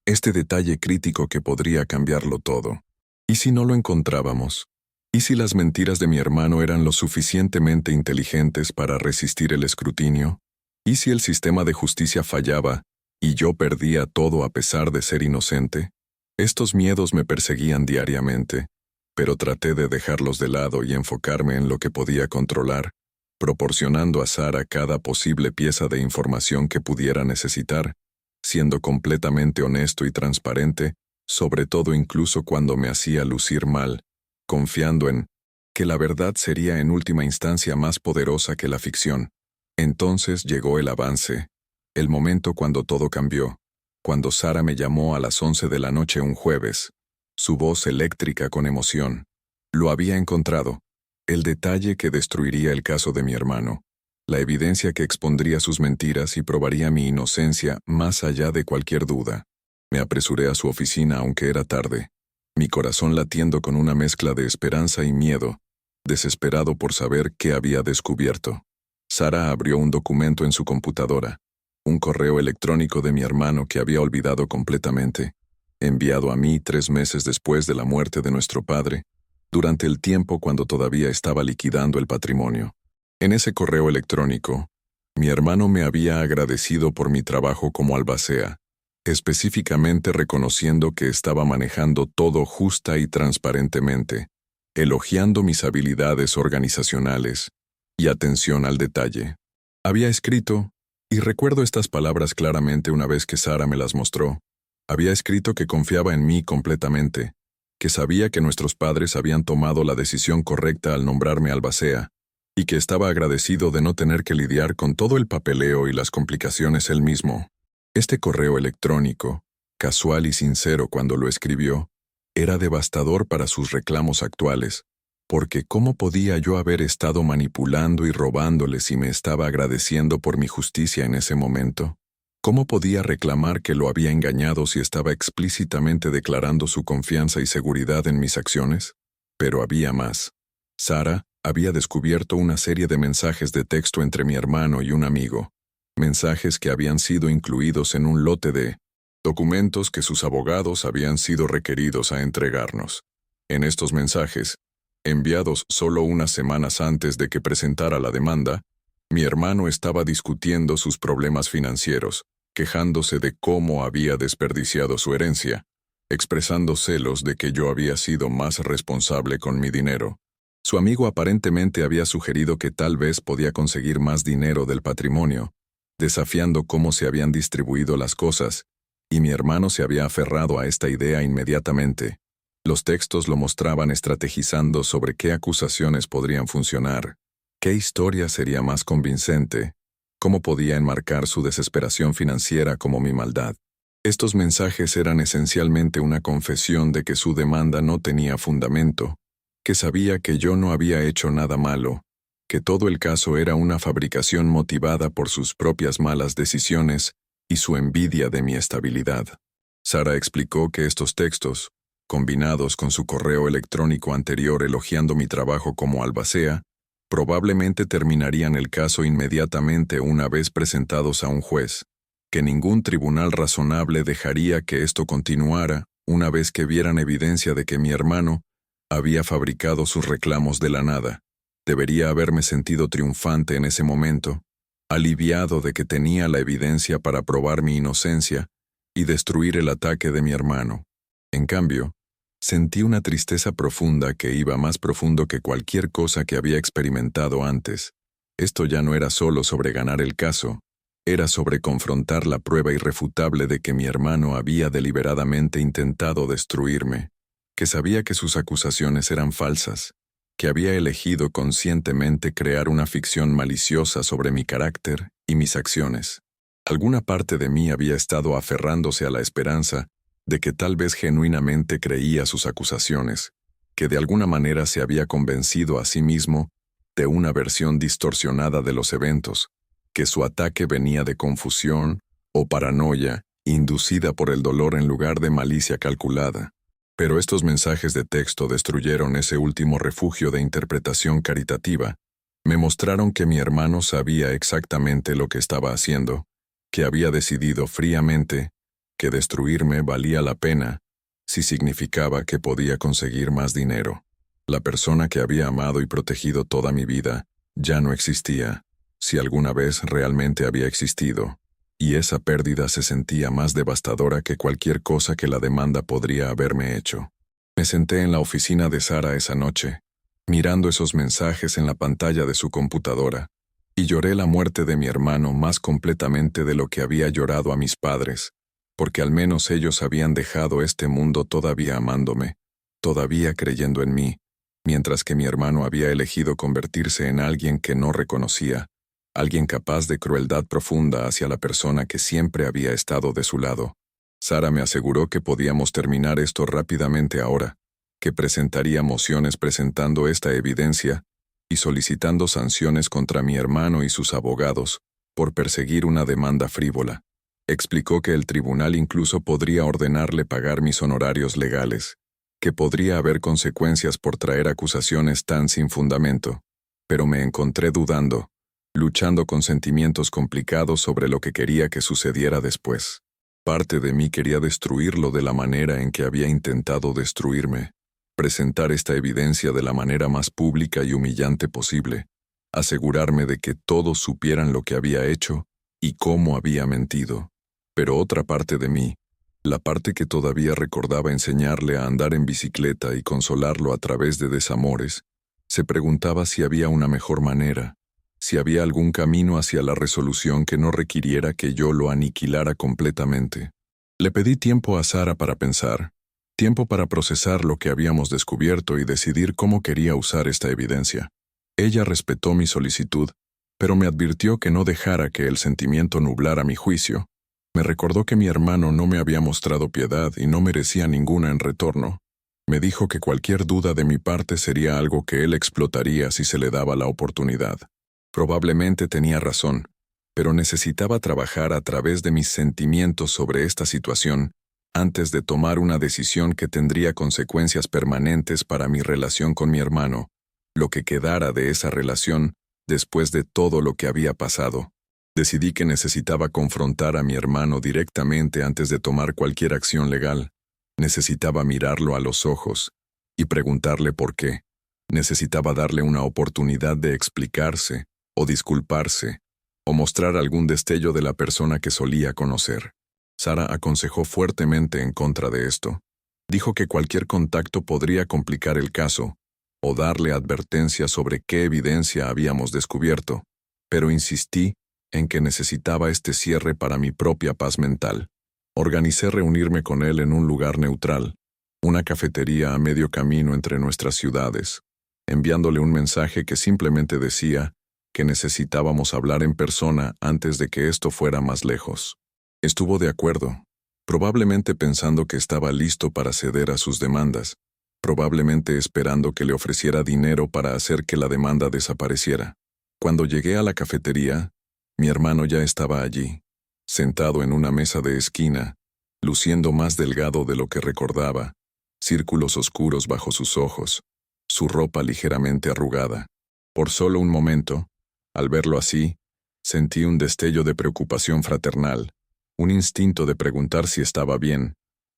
este detalle crítico que podría cambiarlo todo. ¿Y si no lo encontrábamos? ¿Y si las mentiras de mi hermano eran lo suficientemente inteligentes para resistir el escrutinio? ¿Y si el sistema de justicia fallaba y yo perdía todo a pesar de ser inocente? Estos miedos me perseguían diariamente, pero traté de dejarlos de lado y enfocarme en lo que podía controlar, proporcionando a Sara cada posible pieza de información que pudiera necesitar, siendo completamente honesto y transparente, sobre todo incluso cuando me hacía lucir mal, confiando en que la verdad sería en última instancia más poderosa que la ficción. Entonces llegó el avance, el momento cuando todo cambió, cuando Sara me llamó a las 11 de la noche un jueves, su voz eléctrica con emoción. Lo había encontrado, el detalle que destruiría el caso de mi hermano, la evidencia que expondría sus mentiras y probaría mi inocencia más allá de cualquier duda. Me apresuré a su oficina aunque era tarde, mi corazón latiendo con una mezcla de esperanza y miedo, desesperado por saber qué había descubierto. Sara abrió un documento en su computadora, un correo electrónico de mi hermano que había olvidado completamente, enviado a mí 3 meses después de la muerte de nuestro padre, durante el tiempo cuando todavía estaba liquidando el patrimonio. En ese correo electrónico, mi hermano me había agradecido por mi trabajo como albacea, específicamente reconociendo que estaba manejando todo justa y transparentemente, elogiando mis habilidades organizacionales y atención al detalle. Había escrito, y recuerdo estas palabras claramente una vez que Sara me las mostró, había escrito que confiaba en mí completamente, que sabía que nuestros padres habían tomado la decisión correcta al nombrarme albacea, y que estaba agradecido de no tener que lidiar con todo el papeleo y las complicaciones él mismo. Este correo electrónico, casual y sincero cuando lo escribió, era devastador para sus reclamos actuales, porque ¿cómo podía yo haber estado manipulando y robándole si me estaba agradeciendo por mi justicia en ese momento? ¿Cómo podía reclamar que lo había engañado si estaba explícitamente declarando su confianza y seguridad en mis acciones? Pero había más. Sara había descubierto una serie de mensajes de texto entre mi hermano y un amigo, mensajes que habían sido incluidos en un lote de documentos que sus abogados habían sido requeridos a entregarnos. En estos mensajes, enviados solo unas semanas antes de que presentara la demanda, mi hermano estaba discutiendo sus problemas financieros, quejándose de cómo había desperdiciado su herencia, expresando celos de que yo había sido más responsable con mi dinero. Su amigo aparentemente había sugerido que tal vez podía conseguir más dinero del patrimonio, desafiando cómo se habían distribuido las cosas, y mi hermano se había aferrado a esta idea inmediatamente. Los textos lo mostraban estrategizando sobre qué acusaciones podrían funcionar, qué historia sería más convincente, cómo podía enmarcar su desesperación financiera como mi maldad. Estos mensajes eran esencialmente una confesión de que su demanda no tenía fundamento, que sabía que yo no había hecho nada malo, que todo el caso era una fabricación motivada por sus propias malas decisiones y su envidia de mi estabilidad. Sara explicó que estos textos, combinados con su correo electrónico anterior elogiando mi trabajo como albacea, probablemente terminarían el caso inmediatamente una vez presentados a un juez, que ningún tribunal razonable dejaría que esto continuara una vez que vieran evidencia de que mi hermano había fabricado sus reclamos de la nada. Debería haberme sentido triunfante en ese momento, aliviado de que tenía la evidencia para probar mi inocencia y destruir el ataque de mi hermano. En cambio, sentí una tristeza profunda que iba más profundo que cualquier cosa que había experimentado antes. Esto ya no era solo sobre ganar el caso, Era sobre confrontar la prueba irrefutable de que mi hermano había deliberadamente intentado destruirme, que sabía que sus acusaciones eran falsas, que había elegido conscientemente crear una ficción maliciosa sobre mi carácter y mis acciones. Alguna parte de mí había estado aferrándose a la esperanza de que tal vez genuinamente creía sus acusaciones, que de alguna manera se había convencido a sí mismo de una versión distorsionada de los eventos, que su ataque venía de confusión o paranoia inducida por el dolor en lugar de malicia calculada. Pero estos mensajes de texto destruyeron ese último refugio de interpretación caritativa. Me mostraron que mi hermano sabía exactamente lo que estaba haciendo, que había decidido fríamente que destruirme valía la pena si significaba que podía conseguir más dinero. La persona que había amado y protegido toda mi vida ya no existía, si alguna vez realmente había existido, y esa pérdida se sentía más devastadora que cualquier cosa que la demanda podría haberme hecho. Me senté en la oficina de Sara esa noche, mirando esos mensajes en la pantalla de su computadora, y lloré la muerte de mi hermano más completamente de lo que había llorado a mis padres, porque al menos ellos habían dejado este mundo todavía amándome, todavía creyendo en mí, mientras que mi hermano había elegido convertirse en alguien que no reconocía, alguien capaz de crueldad profunda hacia la persona que siempre había estado de su lado. Sara me aseguró que podíamos terminar esto rápidamente ahora, que presentaría mociones presentando esta evidencia y solicitando sanciones contra mi hermano y sus abogados por perseguir una demanda frívola. Explicó que el tribunal incluso podría ordenarle pagar mis honorarios legales, que podría haber consecuencias por traer acusaciones tan sin fundamento, pero me encontré dudando, luchando con sentimientos complicados sobre lo que quería que sucediera después. Parte de mí quería destruirlo de la manera en que había intentado destruirme, presentar esta evidencia de la manera más pública y humillante posible, asegurarme de que todos supieran lo que había hecho y cómo había mentido. Pero otra parte de mí, la parte que todavía recordaba enseñarle a andar en bicicleta y consolarlo a través de desamores, se preguntaba si había una mejor manera, si había algún camino hacia la resolución que no requiriera que yo lo aniquilara completamente. Le pedí tiempo a Sara para pensar, tiempo para procesar lo que habíamos descubierto y decidir cómo quería usar esta evidencia. Ella respetó mi solicitud, pero me advirtió que no dejara que el sentimiento nublara mi juicio. Me recordó que mi hermano no me había mostrado piedad y no merecía ninguna en retorno. Me dijo que cualquier duda de mi parte sería algo que él explotaría si se le daba la oportunidad. Probablemente tenía razón, pero necesitaba trabajar a través de mis sentimientos sobre esta situación antes de tomar una decisión que tendría consecuencias permanentes para mi relación con mi hermano, lo que quedara de esa relación después de todo lo que había pasado. Decidí que necesitaba confrontar a mi hermano directamente antes de tomar cualquier acción legal. Necesitaba mirarlo a los ojos y preguntarle por qué. Necesitaba darle una oportunidad de explicarse o disculparse o mostrar algún destello de la persona que solía conocer. Sara aconsejó fuertemente en contra de esto. Dijo que cualquier contacto podría complicar el caso o darle advertencia sobre qué evidencia habíamos descubierto, pero insistí en que necesitaba este cierre para mi propia paz mental. Organicé reunirme con él en un lugar neutral, una cafetería a medio camino entre nuestras ciudades, enviándole un mensaje que simplemente decía que necesitábamos hablar en persona antes de que esto fuera más lejos. Estuvo de acuerdo, probablemente pensando que estaba listo para ceder a sus demandas, probablemente esperando que le ofreciera dinero para hacer que la demanda desapareciera. Cuando llegué a la cafetería, mi hermano ya estaba allí, sentado en una mesa de esquina, luciendo más delgado de lo que recordaba, círculos oscuros bajo sus ojos, su ropa ligeramente arrugada. Por solo un momento, al verlo así, sentí un destello de preocupación fraternal, un instinto de preguntar si estaba bien,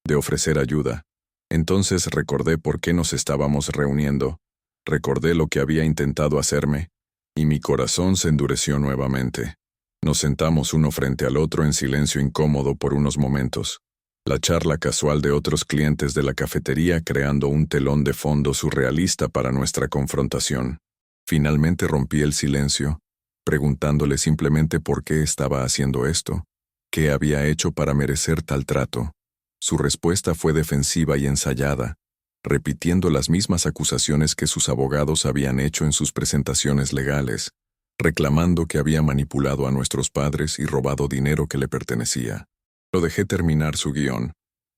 de ofrecer ayuda. Entonces recordé por qué nos estábamos reuniendo, recordé lo que había intentado hacerme, y mi corazón se endureció nuevamente. Nos sentamos uno frente al otro en silencio incómodo por unos momentos, la charla casual de otros clientes de la cafetería creando un telón de fondo surrealista para nuestra confrontación. Finalmente rompí el silencio, preguntándole simplemente por qué estaba haciendo esto, qué había hecho para merecer tal trato. Su respuesta fue defensiva y ensayada, repitiendo las mismas acusaciones que sus abogados habían hecho en sus presentaciones legales, reclamando que había manipulado a nuestros padres y robado dinero que le pertenecía. Lo dejé terminar su guión.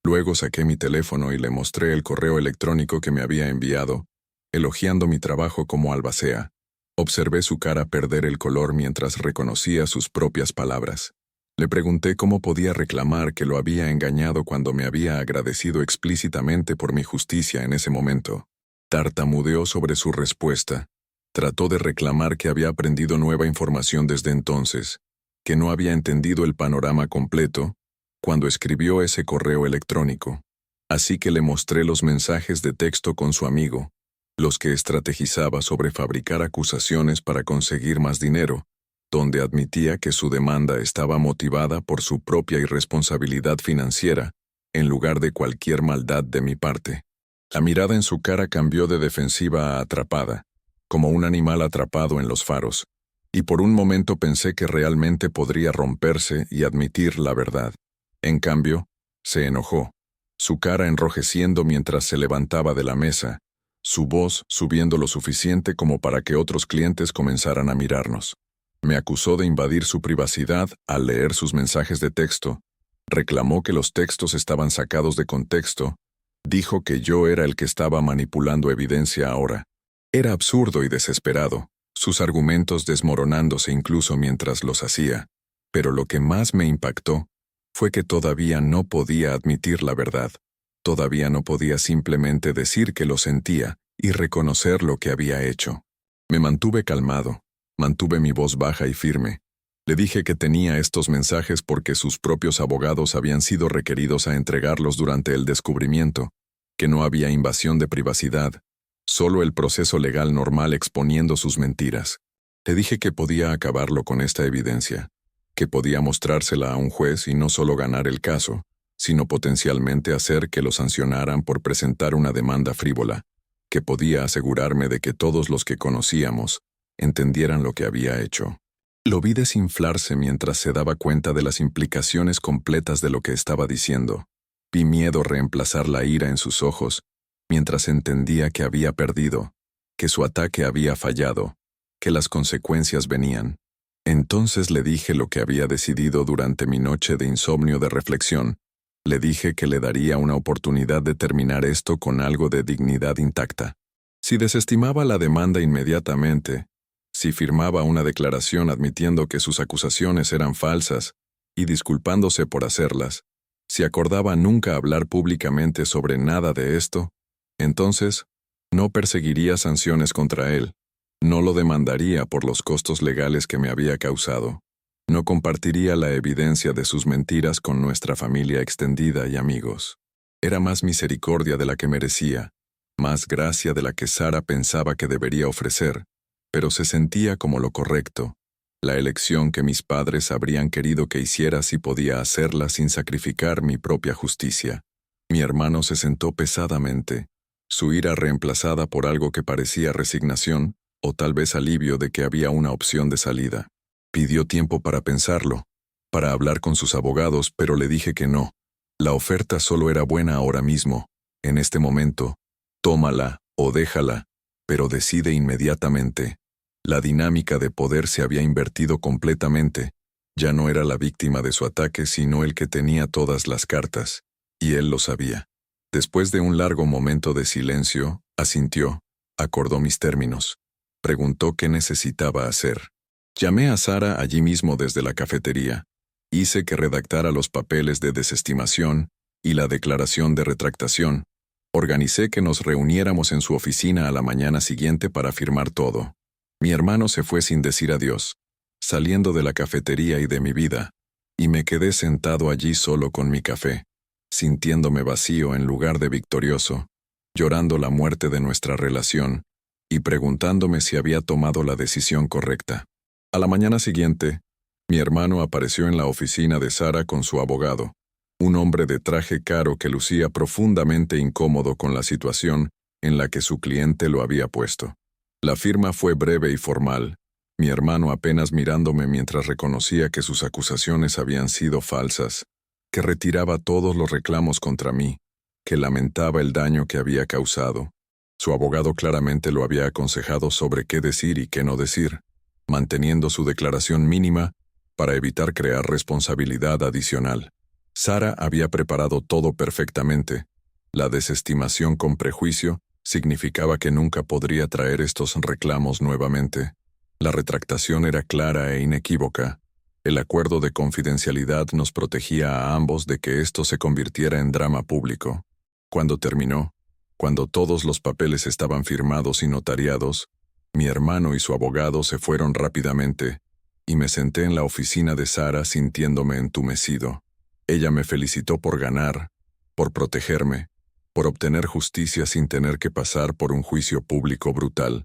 Luego saqué mi teléfono y le mostré el correo electrónico que me había enviado, elogiando mi trabajo como albacea. Observé su cara perder el color mientras reconocía sus propias palabras. Le pregunté cómo podía reclamar que lo había engañado cuando me había agradecido explícitamente por mi justicia en ese momento. Tartamudeó sobre su respuesta. Trató de reclamar que había aprendido nueva información desde entonces, que no había entendido el panorama completo cuando escribió ese correo electrónico. Así que le mostré los mensajes de texto con su amigo, los que estrategizaba sobre fabricar acusaciones para conseguir más dinero, donde admitía que su demanda estaba motivada por su propia irresponsabilidad financiera, en lugar de cualquier maldad de mi parte. La mirada en su cara cambió de defensiva a atrapada, como un animal atrapado en los faros, y por un momento pensé que realmente podría romperse y admitir la verdad. En cambio, se enojó, su cara enrojeciendo mientras se levantaba de la mesa, su voz subiendo lo suficiente como para que otros clientes comenzaran a mirarnos. Me acusó de invadir su privacidad al leer sus mensajes de texto, reclamó que los textos estaban sacados de contexto, dijo que yo era el que estaba manipulando evidencia ahora. Era absurdo y desesperado, sus argumentos desmoronándose incluso mientras los hacía, pero lo que más me impactó fue que todavía no podía admitir la verdad, todavía no podía simplemente decir que lo sentía y reconocer lo que había hecho. Me mantuve calmado. Mantuve mi voz baja y firme. Le dije que tenía estos mensajes porque sus propios abogados habían sido requeridos a entregarlos durante el descubrimiento, que no había invasión de privacidad, solo el proceso legal normal exponiendo sus mentiras. Le dije que podía acabarlo con esta evidencia, que podía mostrársela a un juez y no solo ganar el caso, sino potencialmente hacer que lo sancionaran por presentar una demanda frívola, que podía asegurarme de que todos los que conocíamos entendieran lo que había hecho. Lo vi desinflarse mientras se daba cuenta de las implicaciones completas de lo que estaba diciendo. Vi miedo reemplazar la ira en sus ojos, mientras entendía que había perdido, que su ataque había fallado, que las consecuencias venían. Entonces le dije lo que había decidido durante mi noche de insomnio de reflexión. Le dije que le daría una oportunidad de terminar esto con algo de dignidad intacta. Si desestimaba la demanda inmediatamente, si firmaba una declaración admitiendo que sus acusaciones eran falsas y disculpándose por hacerlas, si acordaba nunca hablar públicamente sobre nada de esto, entonces no perseguiría sanciones contra él, no lo demandaría por los costos legales que me había causado, no compartiría la evidencia de sus mentiras con nuestra familia extendida y amigos. Era más misericordia de la que merecía, más gracia de la que Sara pensaba que debería ofrecer, pero se sentía como lo correcto, la elección que mis padres habrían querido que hiciera si podía hacerla sin sacrificar mi propia justicia. Mi hermano se sentó pesadamente, su ira reemplazada por algo que parecía resignación, o tal vez alivio de que había una opción de salida. Pidió tiempo para pensarlo, para hablar con sus abogados, pero le dije que no. La oferta solo era buena ahora mismo, en este momento. Tómala o déjala, pero decide inmediatamente. La dinámica de poder se había invertido completamente. Ya no era la víctima de su ataque, sino el que tenía todas las cartas, y él lo sabía. Después de un largo momento de silencio, asintió, acordó mis términos. Preguntó qué necesitaba hacer. Llamé a Sara allí mismo desde la cafetería. Hice que redactara los papeles de desestimación y la declaración de retractación. Organicé que nos reuniéramos en su oficina a la mañana siguiente para firmar todo. Mi hermano se fue sin decir adiós, saliendo de la cafetería y de mi vida, y me quedé sentado allí solo con mi café, sintiéndome vacío en lugar de victorioso, llorando la muerte de nuestra relación y preguntándome si había tomado la decisión correcta. A la mañana siguiente, mi hermano apareció en la oficina de Sara con su abogado, un hombre de traje caro que lucía profundamente incómodo con la situación en la que su cliente lo había puesto. La firma fue breve y formal, mi hermano apenas mirándome mientras reconocía que sus acusaciones habían sido falsas, que retiraba todos los reclamos contra mí, que lamentaba el daño que había causado. Su abogado claramente lo había aconsejado sobre qué decir y qué no decir, manteniendo su declaración mínima para evitar crear responsabilidad adicional. Sara había preparado todo perfectamente. La desestimación con prejuicio significaba que nunca podría traer estos reclamos nuevamente. La retractación era clara e inequívoca. El acuerdo de confidencialidad nos protegía a ambos de que esto se convirtiera en drama público. Cuando terminó, cuando todos los papeles estaban firmados y notariados, mi hermano y su abogado se fueron rápidamente, y me senté en la oficina de Sara sintiéndome entumecido. Ella me felicitó por ganar, por protegerme, por obtener justicia sin tener que pasar por un juicio público brutal.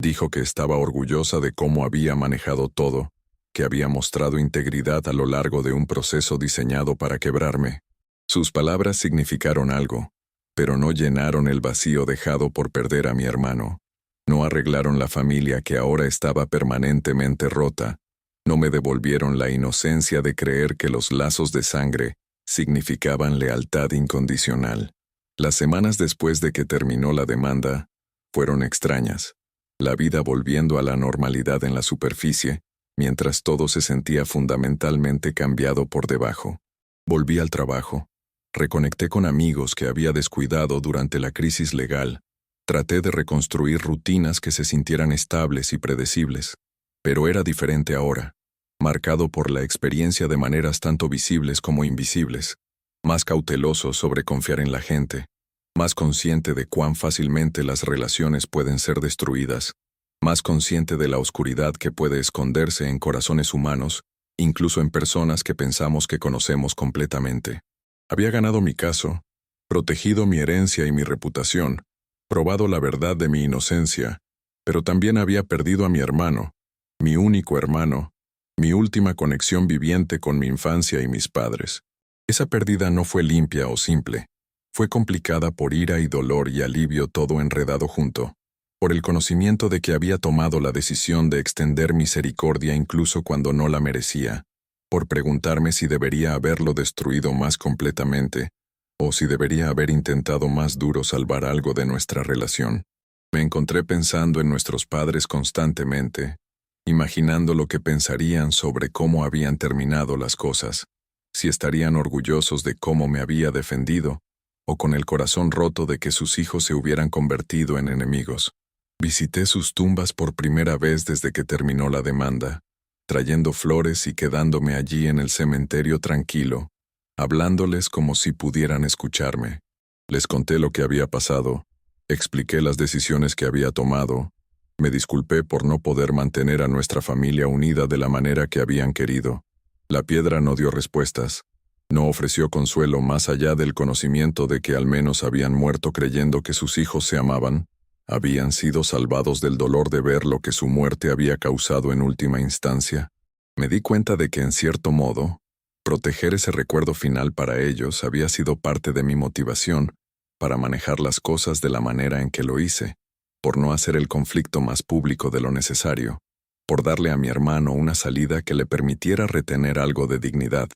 Dijo que estaba orgullosa de cómo había manejado todo, que había mostrado integridad a lo largo de un proceso diseñado para quebrarme. Sus palabras significaron algo, pero no llenaron el vacío dejado por perder a mi hermano. No arreglaron la familia que ahora estaba permanentemente rota. No me devolvieron la inocencia de creer que los lazos de sangre significaban lealtad incondicional. Las semanas después de que terminó la demanda fueron extrañas. La vida volviendo a la normalidad en la superficie, mientras todo se sentía fundamentalmente cambiado por debajo. Volví al trabajo. Reconecté con amigos que había descuidado durante la crisis legal. Traté de reconstruir rutinas que se sintieran estables y predecibles. Pero era diferente ahora, marcado por la experiencia de maneras tanto visibles como invisibles. Más cauteloso sobre confiar en la gente, más consciente de cuán fácilmente las relaciones pueden ser destruidas, más consciente de la oscuridad que puede esconderse en corazones humanos, incluso en personas que pensamos que conocemos completamente. Había ganado mi caso, protegido mi herencia y mi reputación, probado la verdad de mi inocencia, pero también había perdido a mi hermano, mi único hermano, mi última conexión viviente con mi infancia y mis padres. Esa pérdida no fue limpia o simple. Fue complicada por ira y dolor y alivio todo enredado junto, por el conocimiento de que había tomado la decisión de extender misericordia incluso cuando no la merecía, por preguntarme si debería haberlo destruido más completamente, o si debería haber intentado más duro salvar algo de nuestra relación. Me encontré pensando en nuestros padres constantemente, imaginando lo que pensarían sobre cómo habían terminado las cosas, si estarían orgullosos de cómo me había defendido, o con el corazón roto de que sus hijos se hubieran convertido en enemigos. Visité sus tumbas por primera vez desde que terminó la demanda, trayendo flores y quedándome allí en el cementerio tranquilo, hablándoles como si pudieran escucharme. Les conté lo que había pasado, expliqué las decisiones que había tomado, me disculpé por no poder mantener a nuestra familia unida de la manera que habían querido. La piedra no dio respuestas. No ofreció consuelo más allá del conocimiento de que al menos habían muerto creyendo que sus hijos se amaban, habían sido salvados del dolor de ver lo que su muerte había causado en última instancia. Me di cuenta de que en cierto modo, proteger ese recuerdo final para ellos había sido parte de mi motivación para manejar las cosas de la manera en que lo hice, por no hacer el conflicto más público de lo necesario, por darle a mi hermano una salida que le permitiera retener algo de dignidad.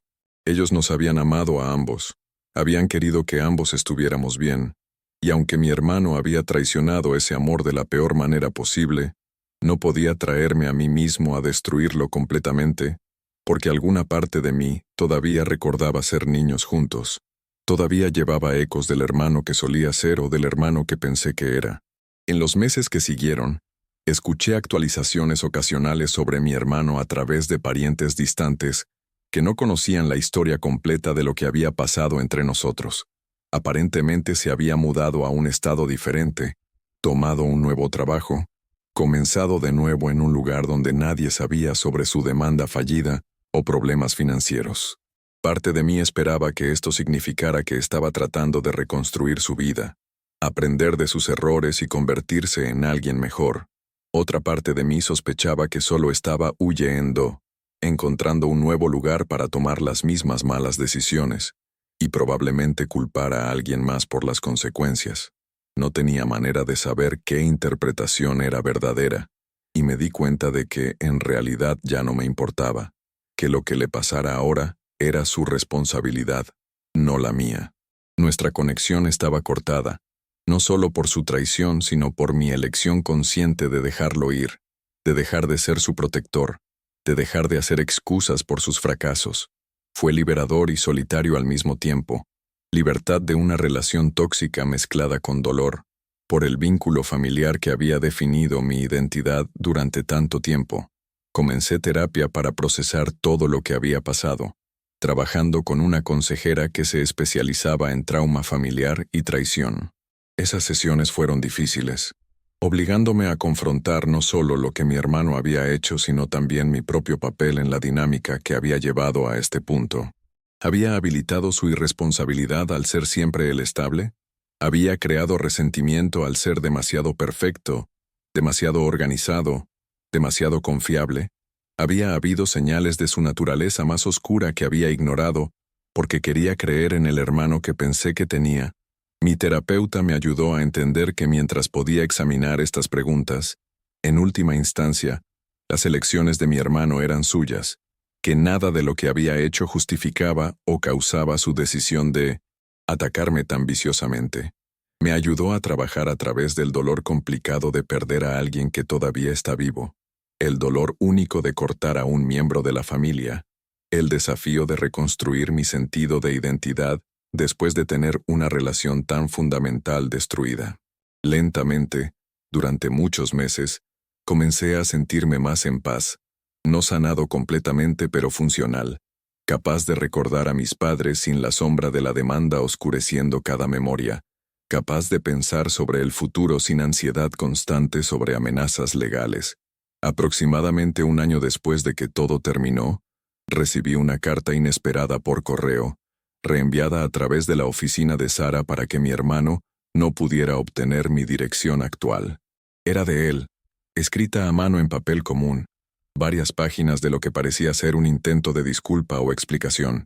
Ellos nos habían amado a ambos, habían querido que ambos estuviéramos bien, y aunque mi hermano había traicionado ese amor de la peor manera posible, no podía traerme a mí mismo a destruirlo completamente, porque alguna parte de mí todavía recordaba ser niños juntos, todavía llevaba ecos del hermano que solía ser o del hermano que pensé que era. En los meses que siguieron, escuché actualizaciones ocasionales sobre mi hermano a través de parientes distantes que no conocían la historia completa de lo que había pasado entre nosotros. Aparentemente se había mudado a un estado diferente, tomado un nuevo trabajo, comenzado de nuevo en un lugar donde nadie sabía sobre su demanda fallida o problemas financieros. Parte de mí esperaba que esto significara que estaba tratando de reconstruir su vida, aprender de sus errores y convertirse en alguien mejor. Otra parte de mí sospechaba que solo estaba huyendo, encontrando un nuevo lugar para tomar las mismas malas decisiones, y probablemente culpar a alguien más por las consecuencias. No tenía manera de saber qué interpretación era verdadera, y me di cuenta de que en realidad ya no me importaba, que lo que le pasara ahora era su responsabilidad, no la mía. Nuestra conexión estaba cortada, no solo por su traición, sino por mi elección consciente de dejarlo ir, de dejar de ser su protector, de dejar de hacer excusas por sus fracasos. Fue liberador y solitario al mismo tiempo, libertad de una relación tóxica mezclada con dolor, por el vínculo familiar que había definido mi identidad durante tanto tiempo. Comencé terapia para procesar todo lo que había pasado, trabajando con una consejera que se especializaba en trauma familiar y traición. Esas sesiones fueron difíciles, obligándome a confrontar no solo lo que mi hermano había hecho, sino también mi propio papel en la dinámica que había llevado a este punto. ¿Había habilitado su irresponsabilidad al ser siempre el estable? ¿Había creado resentimiento al ser demasiado perfecto, demasiado organizado, demasiado confiable? ¿Había habido señales de su naturaleza más oscura que había ignorado porque quería creer en el hermano que pensé que tenía? Mi terapeuta me ayudó a entender que mientras podía examinar estas preguntas, en última instancia, las elecciones de mi hermano eran suyas, que nada de lo que había hecho justificaba o causaba su decisión de atacarme tan viciosamente. Me ayudó a trabajar a través del dolor complicado de perder a alguien que todavía está vivo, el dolor único de cortar a un miembro de la familia, el desafío de reconstruir mi sentido de identidad después de tener una relación tan fundamental destruida. Lentamente, durante muchos meses, comencé a sentirme más en paz, no sanado completamente pero funcional, capaz de recordar a mis padres sin la sombra de la demanda oscureciendo cada memoria, capaz de pensar sobre el futuro sin ansiedad constante sobre amenazas legales. Aproximadamente un año después de que todo terminó, recibí una carta inesperada por correo, reenviada a través de la oficina de Sara para que mi hermano no pudiera obtener mi dirección actual. Era de él, escrita a mano en papel común, varias páginas de lo que parecía ser un intento de disculpa o explicación.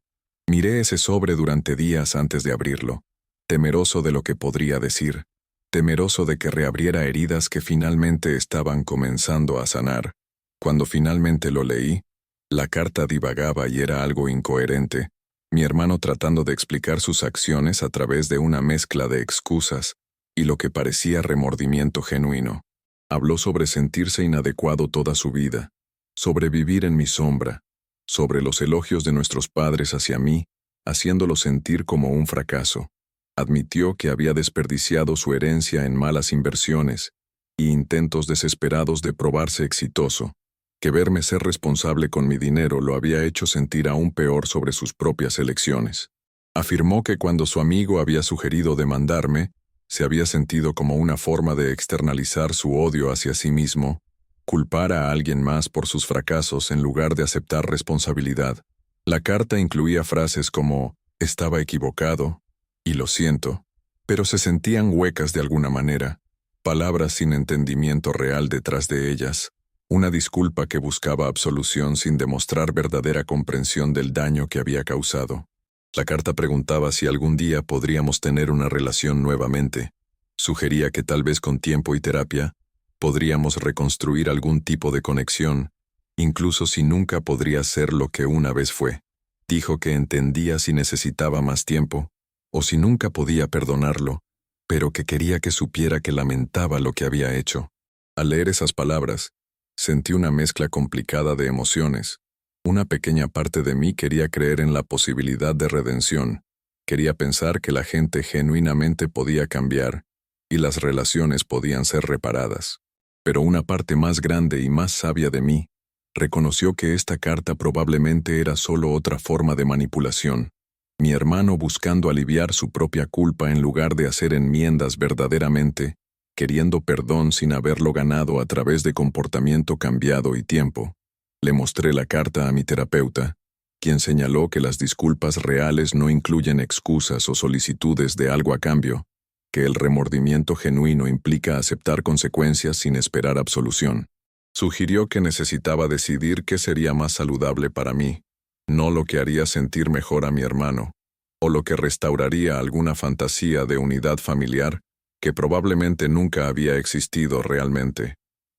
Miré ese sobre durante días antes de abrirlo, temeroso de lo que podría decir, temeroso de que reabriera heridas que finalmente estaban comenzando a sanar. Cuando finalmente lo leí, la carta divagaba y era algo incoherente, mi hermano tratando de explicar sus acciones a través de una mezcla de excusas y lo que parecía remordimiento genuino. Habló sobre sentirse inadecuado toda su vida, sobre vivir en mi sombra, sobre los elogios de nuestros padres hacia mí, haciéndolo sentir como un fracaso. Admitió que había desperdiciado su herencia en malas inversiones y intentos desesperados de probarse exitoso, que verme ser responsable con mi dinero lo había hecho sentir aún peor sobre sus propias elecciones. Afirmó que cuando su amigo había sugerido demandarme, se había sentido como una forma de externalizar su odio hacia sí mismo, culpar a alguien más por sus fracasos en lugar de aceptar responsabilidad. La carta incluía frases como «estaba equivocado» y «lo siento», pero se sentían huecas de alguna manera, palabras sin entendimiento real detrás de ellas, una disculpa que buscaba absolución sin demostrar verdadera comprensión del daño que había causado. La carta preguntaba si algún día podríamos tener una relación nuevamente. Sugería que tal vez con tiempo y terapia, podríamos reconstruir algún tipo de conexión, incluso si nunca podría ser lo que una vez fue. Dijo que entendía si necesitaba más tiempo, o si nunca podía perdonarlo, pero que quería que supiera que lamentaba lo que había hecho. Al leer esas palabras, sentí una mezcla complicada de emociones. Una pequeña parte de mí quería creer en la posibilidad de redención, quería pensar que la gente genuinamente podía cambiar y las relaciones podían ser reparadas. Pero una parte más grande y más sabia de mí reconoció que esta carta probablemente era solo otra forma de manipulación, mi hermano buscando aliviar su propia culpa en lugar de hacer enmiendas verdaderamente, queriendo perdón sin haberlo ganado a través de comportamiento cambiado y tiempo. Le mostré la carta a mi terapeuta, quien señaló que las disculpas reales no incluyen excusas o solicitudes de algo a cambio, que el remordimiento genuino implica aceptar consecuencias sin esperar absolución. Sugirió que necesitaba decidir qué sería más saludable para mí, no lo que haría sentir mejor a mi hermano, o lo que restauraría alguna fantasía de unidad familiar que probablemente nunca había existido realmente.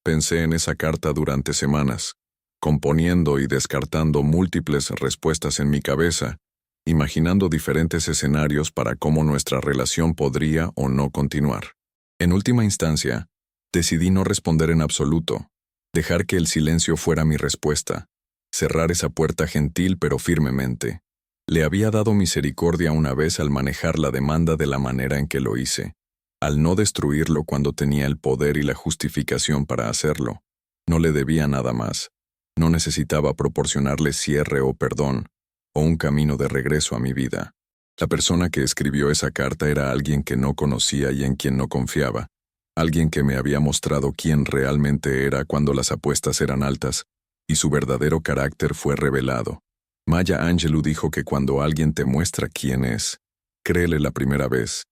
Pensé en esa carta durante semanas, componiendo y descartando múltiples respuestas en mi cabeza, imaginando diferentes escenarios para cómo nuestra relación podría o no continuar. En última instancia, decidí no responder en absoluto, dejar que el silencio fuera mi respuesta, cerrar esa puerta gentil pero firmemente. Le había dado misericordia una vez al manejar la demanda de la manera en que lo hice, al no destruirlo cuando tenía el poder y la justificación para hacerlo. No le debía nada más. No necesitaba proporcionarle cierre o perdón, o un camino de regreso a mi vida. La persona que escribió esa carta era alguien que no conocía y en quien no confiaba, alguien que me había mostrado quién realmente era cuando las apuestas eran altas, y su verdadero carácter fue revelado. Maya Angelou dijo que cuando alguien te muestra quién es, créele la primera vez,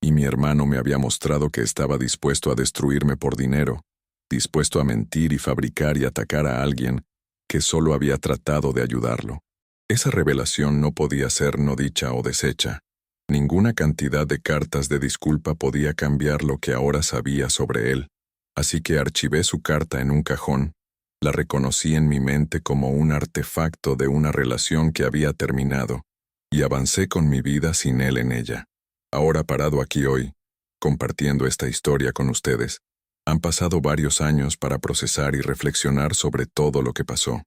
y mi hermano me había mostrado que estaba dispuesto a destruirme por dinero, dispuesto a mentir y fabricar y atacar a alguien que solo había tratado de ayudarlo. Esa revelación no podía ser no dicha o deshecha. Ninguna cantidad de cartas de disculpa podía cambiar lo que ahora sabía sobre él, así que archivé su carta en un cajón. La reconocí en mi mente como un artefacto de una relación que había terminado, y avancé con mi vida sin él en ella. Ahora parado aquí hoy, compartiendo esta historia con ustedes, han pasado varios años para procesar y reflexionar sobre todo lo que pasó.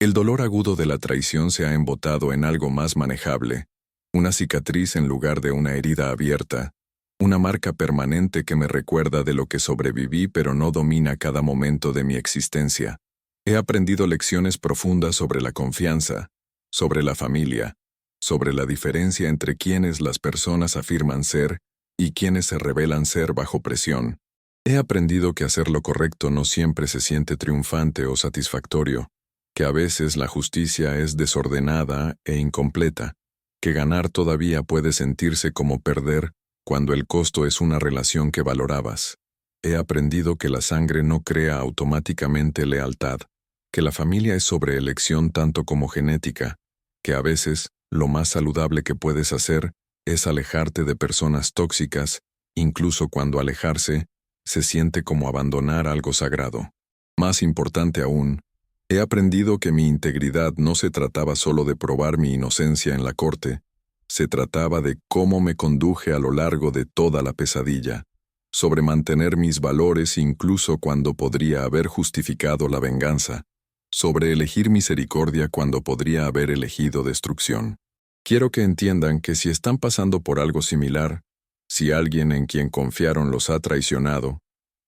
El dolor agudo de la traición se ha embotado en algo más manejable, una cicatriz en lugar de una herida abierta, una marca permanente que me recuerda de lo que sobreviví pero no domina cada momento de mi existencia. He aprendido lecciones profundas sobre la confianza, sobre la familia, sobre la diferencia entre quienes las personas afirman ser y quienes se revelan ser bajo presión. He aprendido que hacer lo correcto no siempre se siente triunfante o satisfactorio, que a veces la justicia es desordenada e incompleta, que ganar todavía puede sentirse como perder cuando el costo es una relación que valorabas. He aprendido que la sangre no crea automáticamente lealtad, que la familia es sobre elección tanto como genética, que a veces lo más saludable que puedes hacer es alejarte de personas tóxicas, incluso cuando alejarse se siente como abandonar algo sagrado. Más importante aún, he aprendido que mi integridad no se trataba solo de probar mi inocencia en la corte, se trataba de cómo me conduje a lo largo de toda la pesadilla, sobre mantener mis valores incluso cuando podría haber justificado la venganza, sobre elegir misericordia cuando podría haber elegido destrucción. Quiero que entiendan que si están pasando por algo similar, si alguien en quien confiaron los ha traicionado,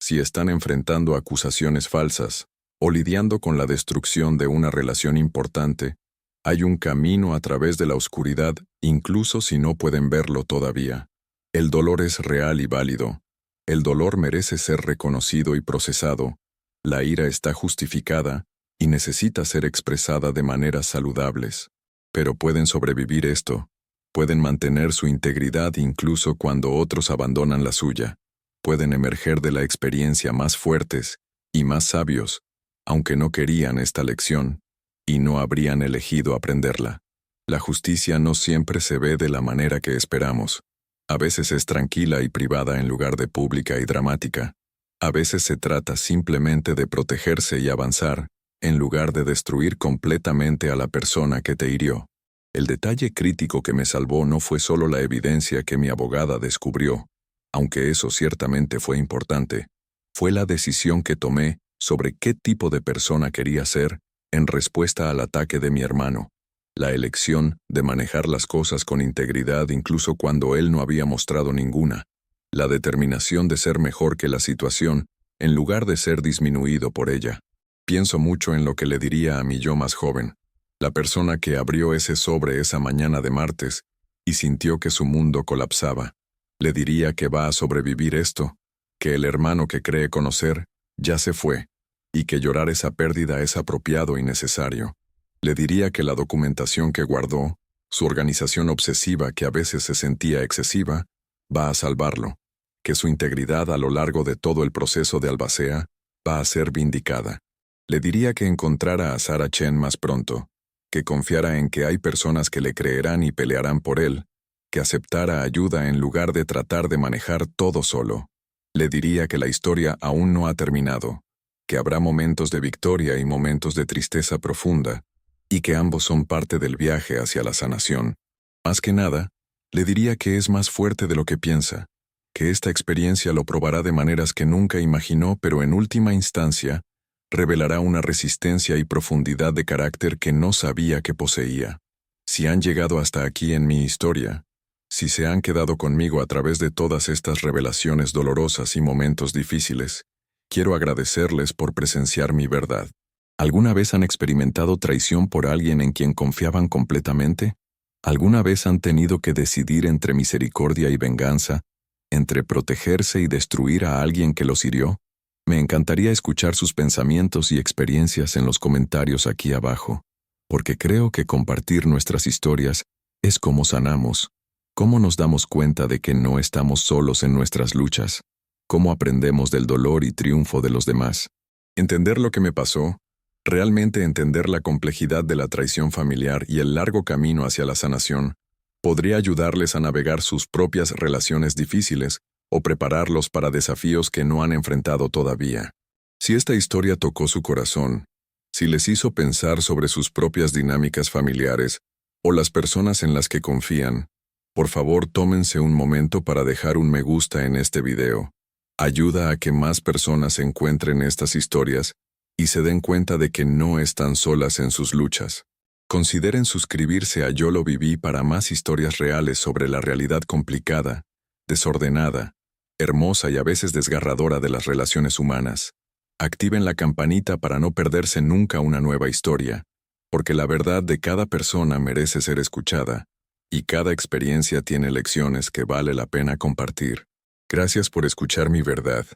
si están enfrentando acusaciones falsas o lidiando con la destrucción de una relación importante, hay un camino a través de la oscuridad, incluso si no pueden verlo todavía. El dolor es real y válido. El dolor merece ser reconocido y procesado. La ira está justificada y necesita ser expresada de maneras saludables. Pero pueden sobrevivir esto. Pueden mantener su integridad incluso cuando otros abandonan la suya. Pueden emerger de la experiencia más fuertes y más sabios, aunque no querían esta lección y no habrían elegido aprenderla. La justicia no siempre se ve de la manera que esperamos. A veces es tranquila y privada en lugar de pública y dramática. A veces se trata simplemente de protegerse y avanzar, en lugar de destruir completamente a la persona que te hirió. El detalle crítico que me salvó no fue solo la evidencia que mi abogada descubrió, aunque eso ciertamente fue importante, fue la decisión que tomé sobre qué tipo de persona quería ser en respuesta al ataque de mi hermano, la elección de manejar las cosas con integridad incluso cuando él no había mostrado ninguna, la determinación de ser mejor que la situación en lugar de ser disminuido por ella. Pienso mucho en lo que le diría a mi yo más joven, la persona que abrió ese sobre esa mañana de martes y sintió que su mundo colapsaba. Le diría que va a sobrevivir esto, que el hermano que cree conocer ya se fue, y que llorar esa pérdida es apropiado y necesario. Le diría que la documentación que guardó, su organización obsesiva que a veces se sentía excesiva, va a salvarlo, que su integridad a lo largo de todo el proceso de albacea va a ser vindicada. Le diría que encontrara a Sarah Chen más pronto, que confiara en que hay personas que le creerán y pelearán por él, que aceptara ayuda en lugar de tratar de manejar todo solo. Le diría que la historia aún no ha terminado, que habrá momentos de victoria y momentos de tristeza profunda, y que ambos son parte del viaje hacia la sanación. Más que nada, le diría que es más fuerte de lo que piensa, que esta experiencia lo probará de maneras que nunca imaginó, pero en última instancia, revelará una resistencia y profundidad de carácter que no sabía que poseía. Si han llegado hasta aquí en mi historia, si se han quedado conmigo a través de todas estas revelaciones dolorosas y momentos difíciles, quiero agradecerles por presenciar mi verdad. ¿Alguna vez han experimentado traición por alguien en quien confiaban completamente? ¿Alguna vez han tenido que decidir entre misericordia y venganza, entre protegerse y destruir a alguien que los hirió? Me encantaría escuchar sus pensamientos y experiencias en los comentarios aquí abajo, porque creo que compartir nuestras historias es como sanamos, cómo nos damos cuenta de que no estamos solos en nuestras luchas, cómo aprendemos del dolor y triunfo de los demás. Entender lo que me pasó, realmente entender la complejidad de la traición familiar y el largo camino hacia la sanación, podría ayudarles a navegar sus propias relaciones difíciles o prepararlos para desafíos que no han enfrentado todavía. Si esta historia tocó su corazón, si les hizo pensar sobre sus propias dinámicas familiares o las personas en las que confían, por favor tómense un momento para dejar un me gusta en este video. Ayuda a que más personas encuentren estas historias y se den cuenta de que no están solas en sus luchas. Consideren suscribirse a Yo lo viví para más historias reales sobre la realidad complicada, desordenada, hermosa y a veces desgarradora de las relaciones humanas. Activen la campanita para no perderse nunca una nueva historia, porque la verdad de cada persona merece ser escuchada, y cada experiencia tiene lecciones que vale la pena compartir. Gracias por escuchar mi verdad,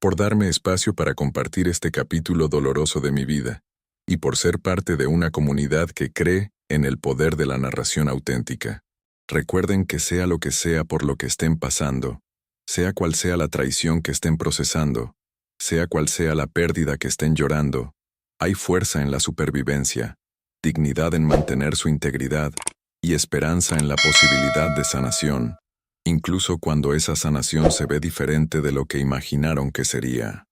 por darme espacio para compartir este capítulo doloroso de mi vida, y por ser parte de una comunidad que cree en el poder de la narración auténtica. Recuerden que sea lo que sea por lo que estén pasando, sea cual sea la traición que estén procesando, sea cual sea la pérdida que estén llorando, hay fuerza en la supervivencia, dignidad en mantener su integridad y esperanza en la posibilidad de sanación, incluso cuando esa sanación se ve diferente de lo que imaginaron que sería.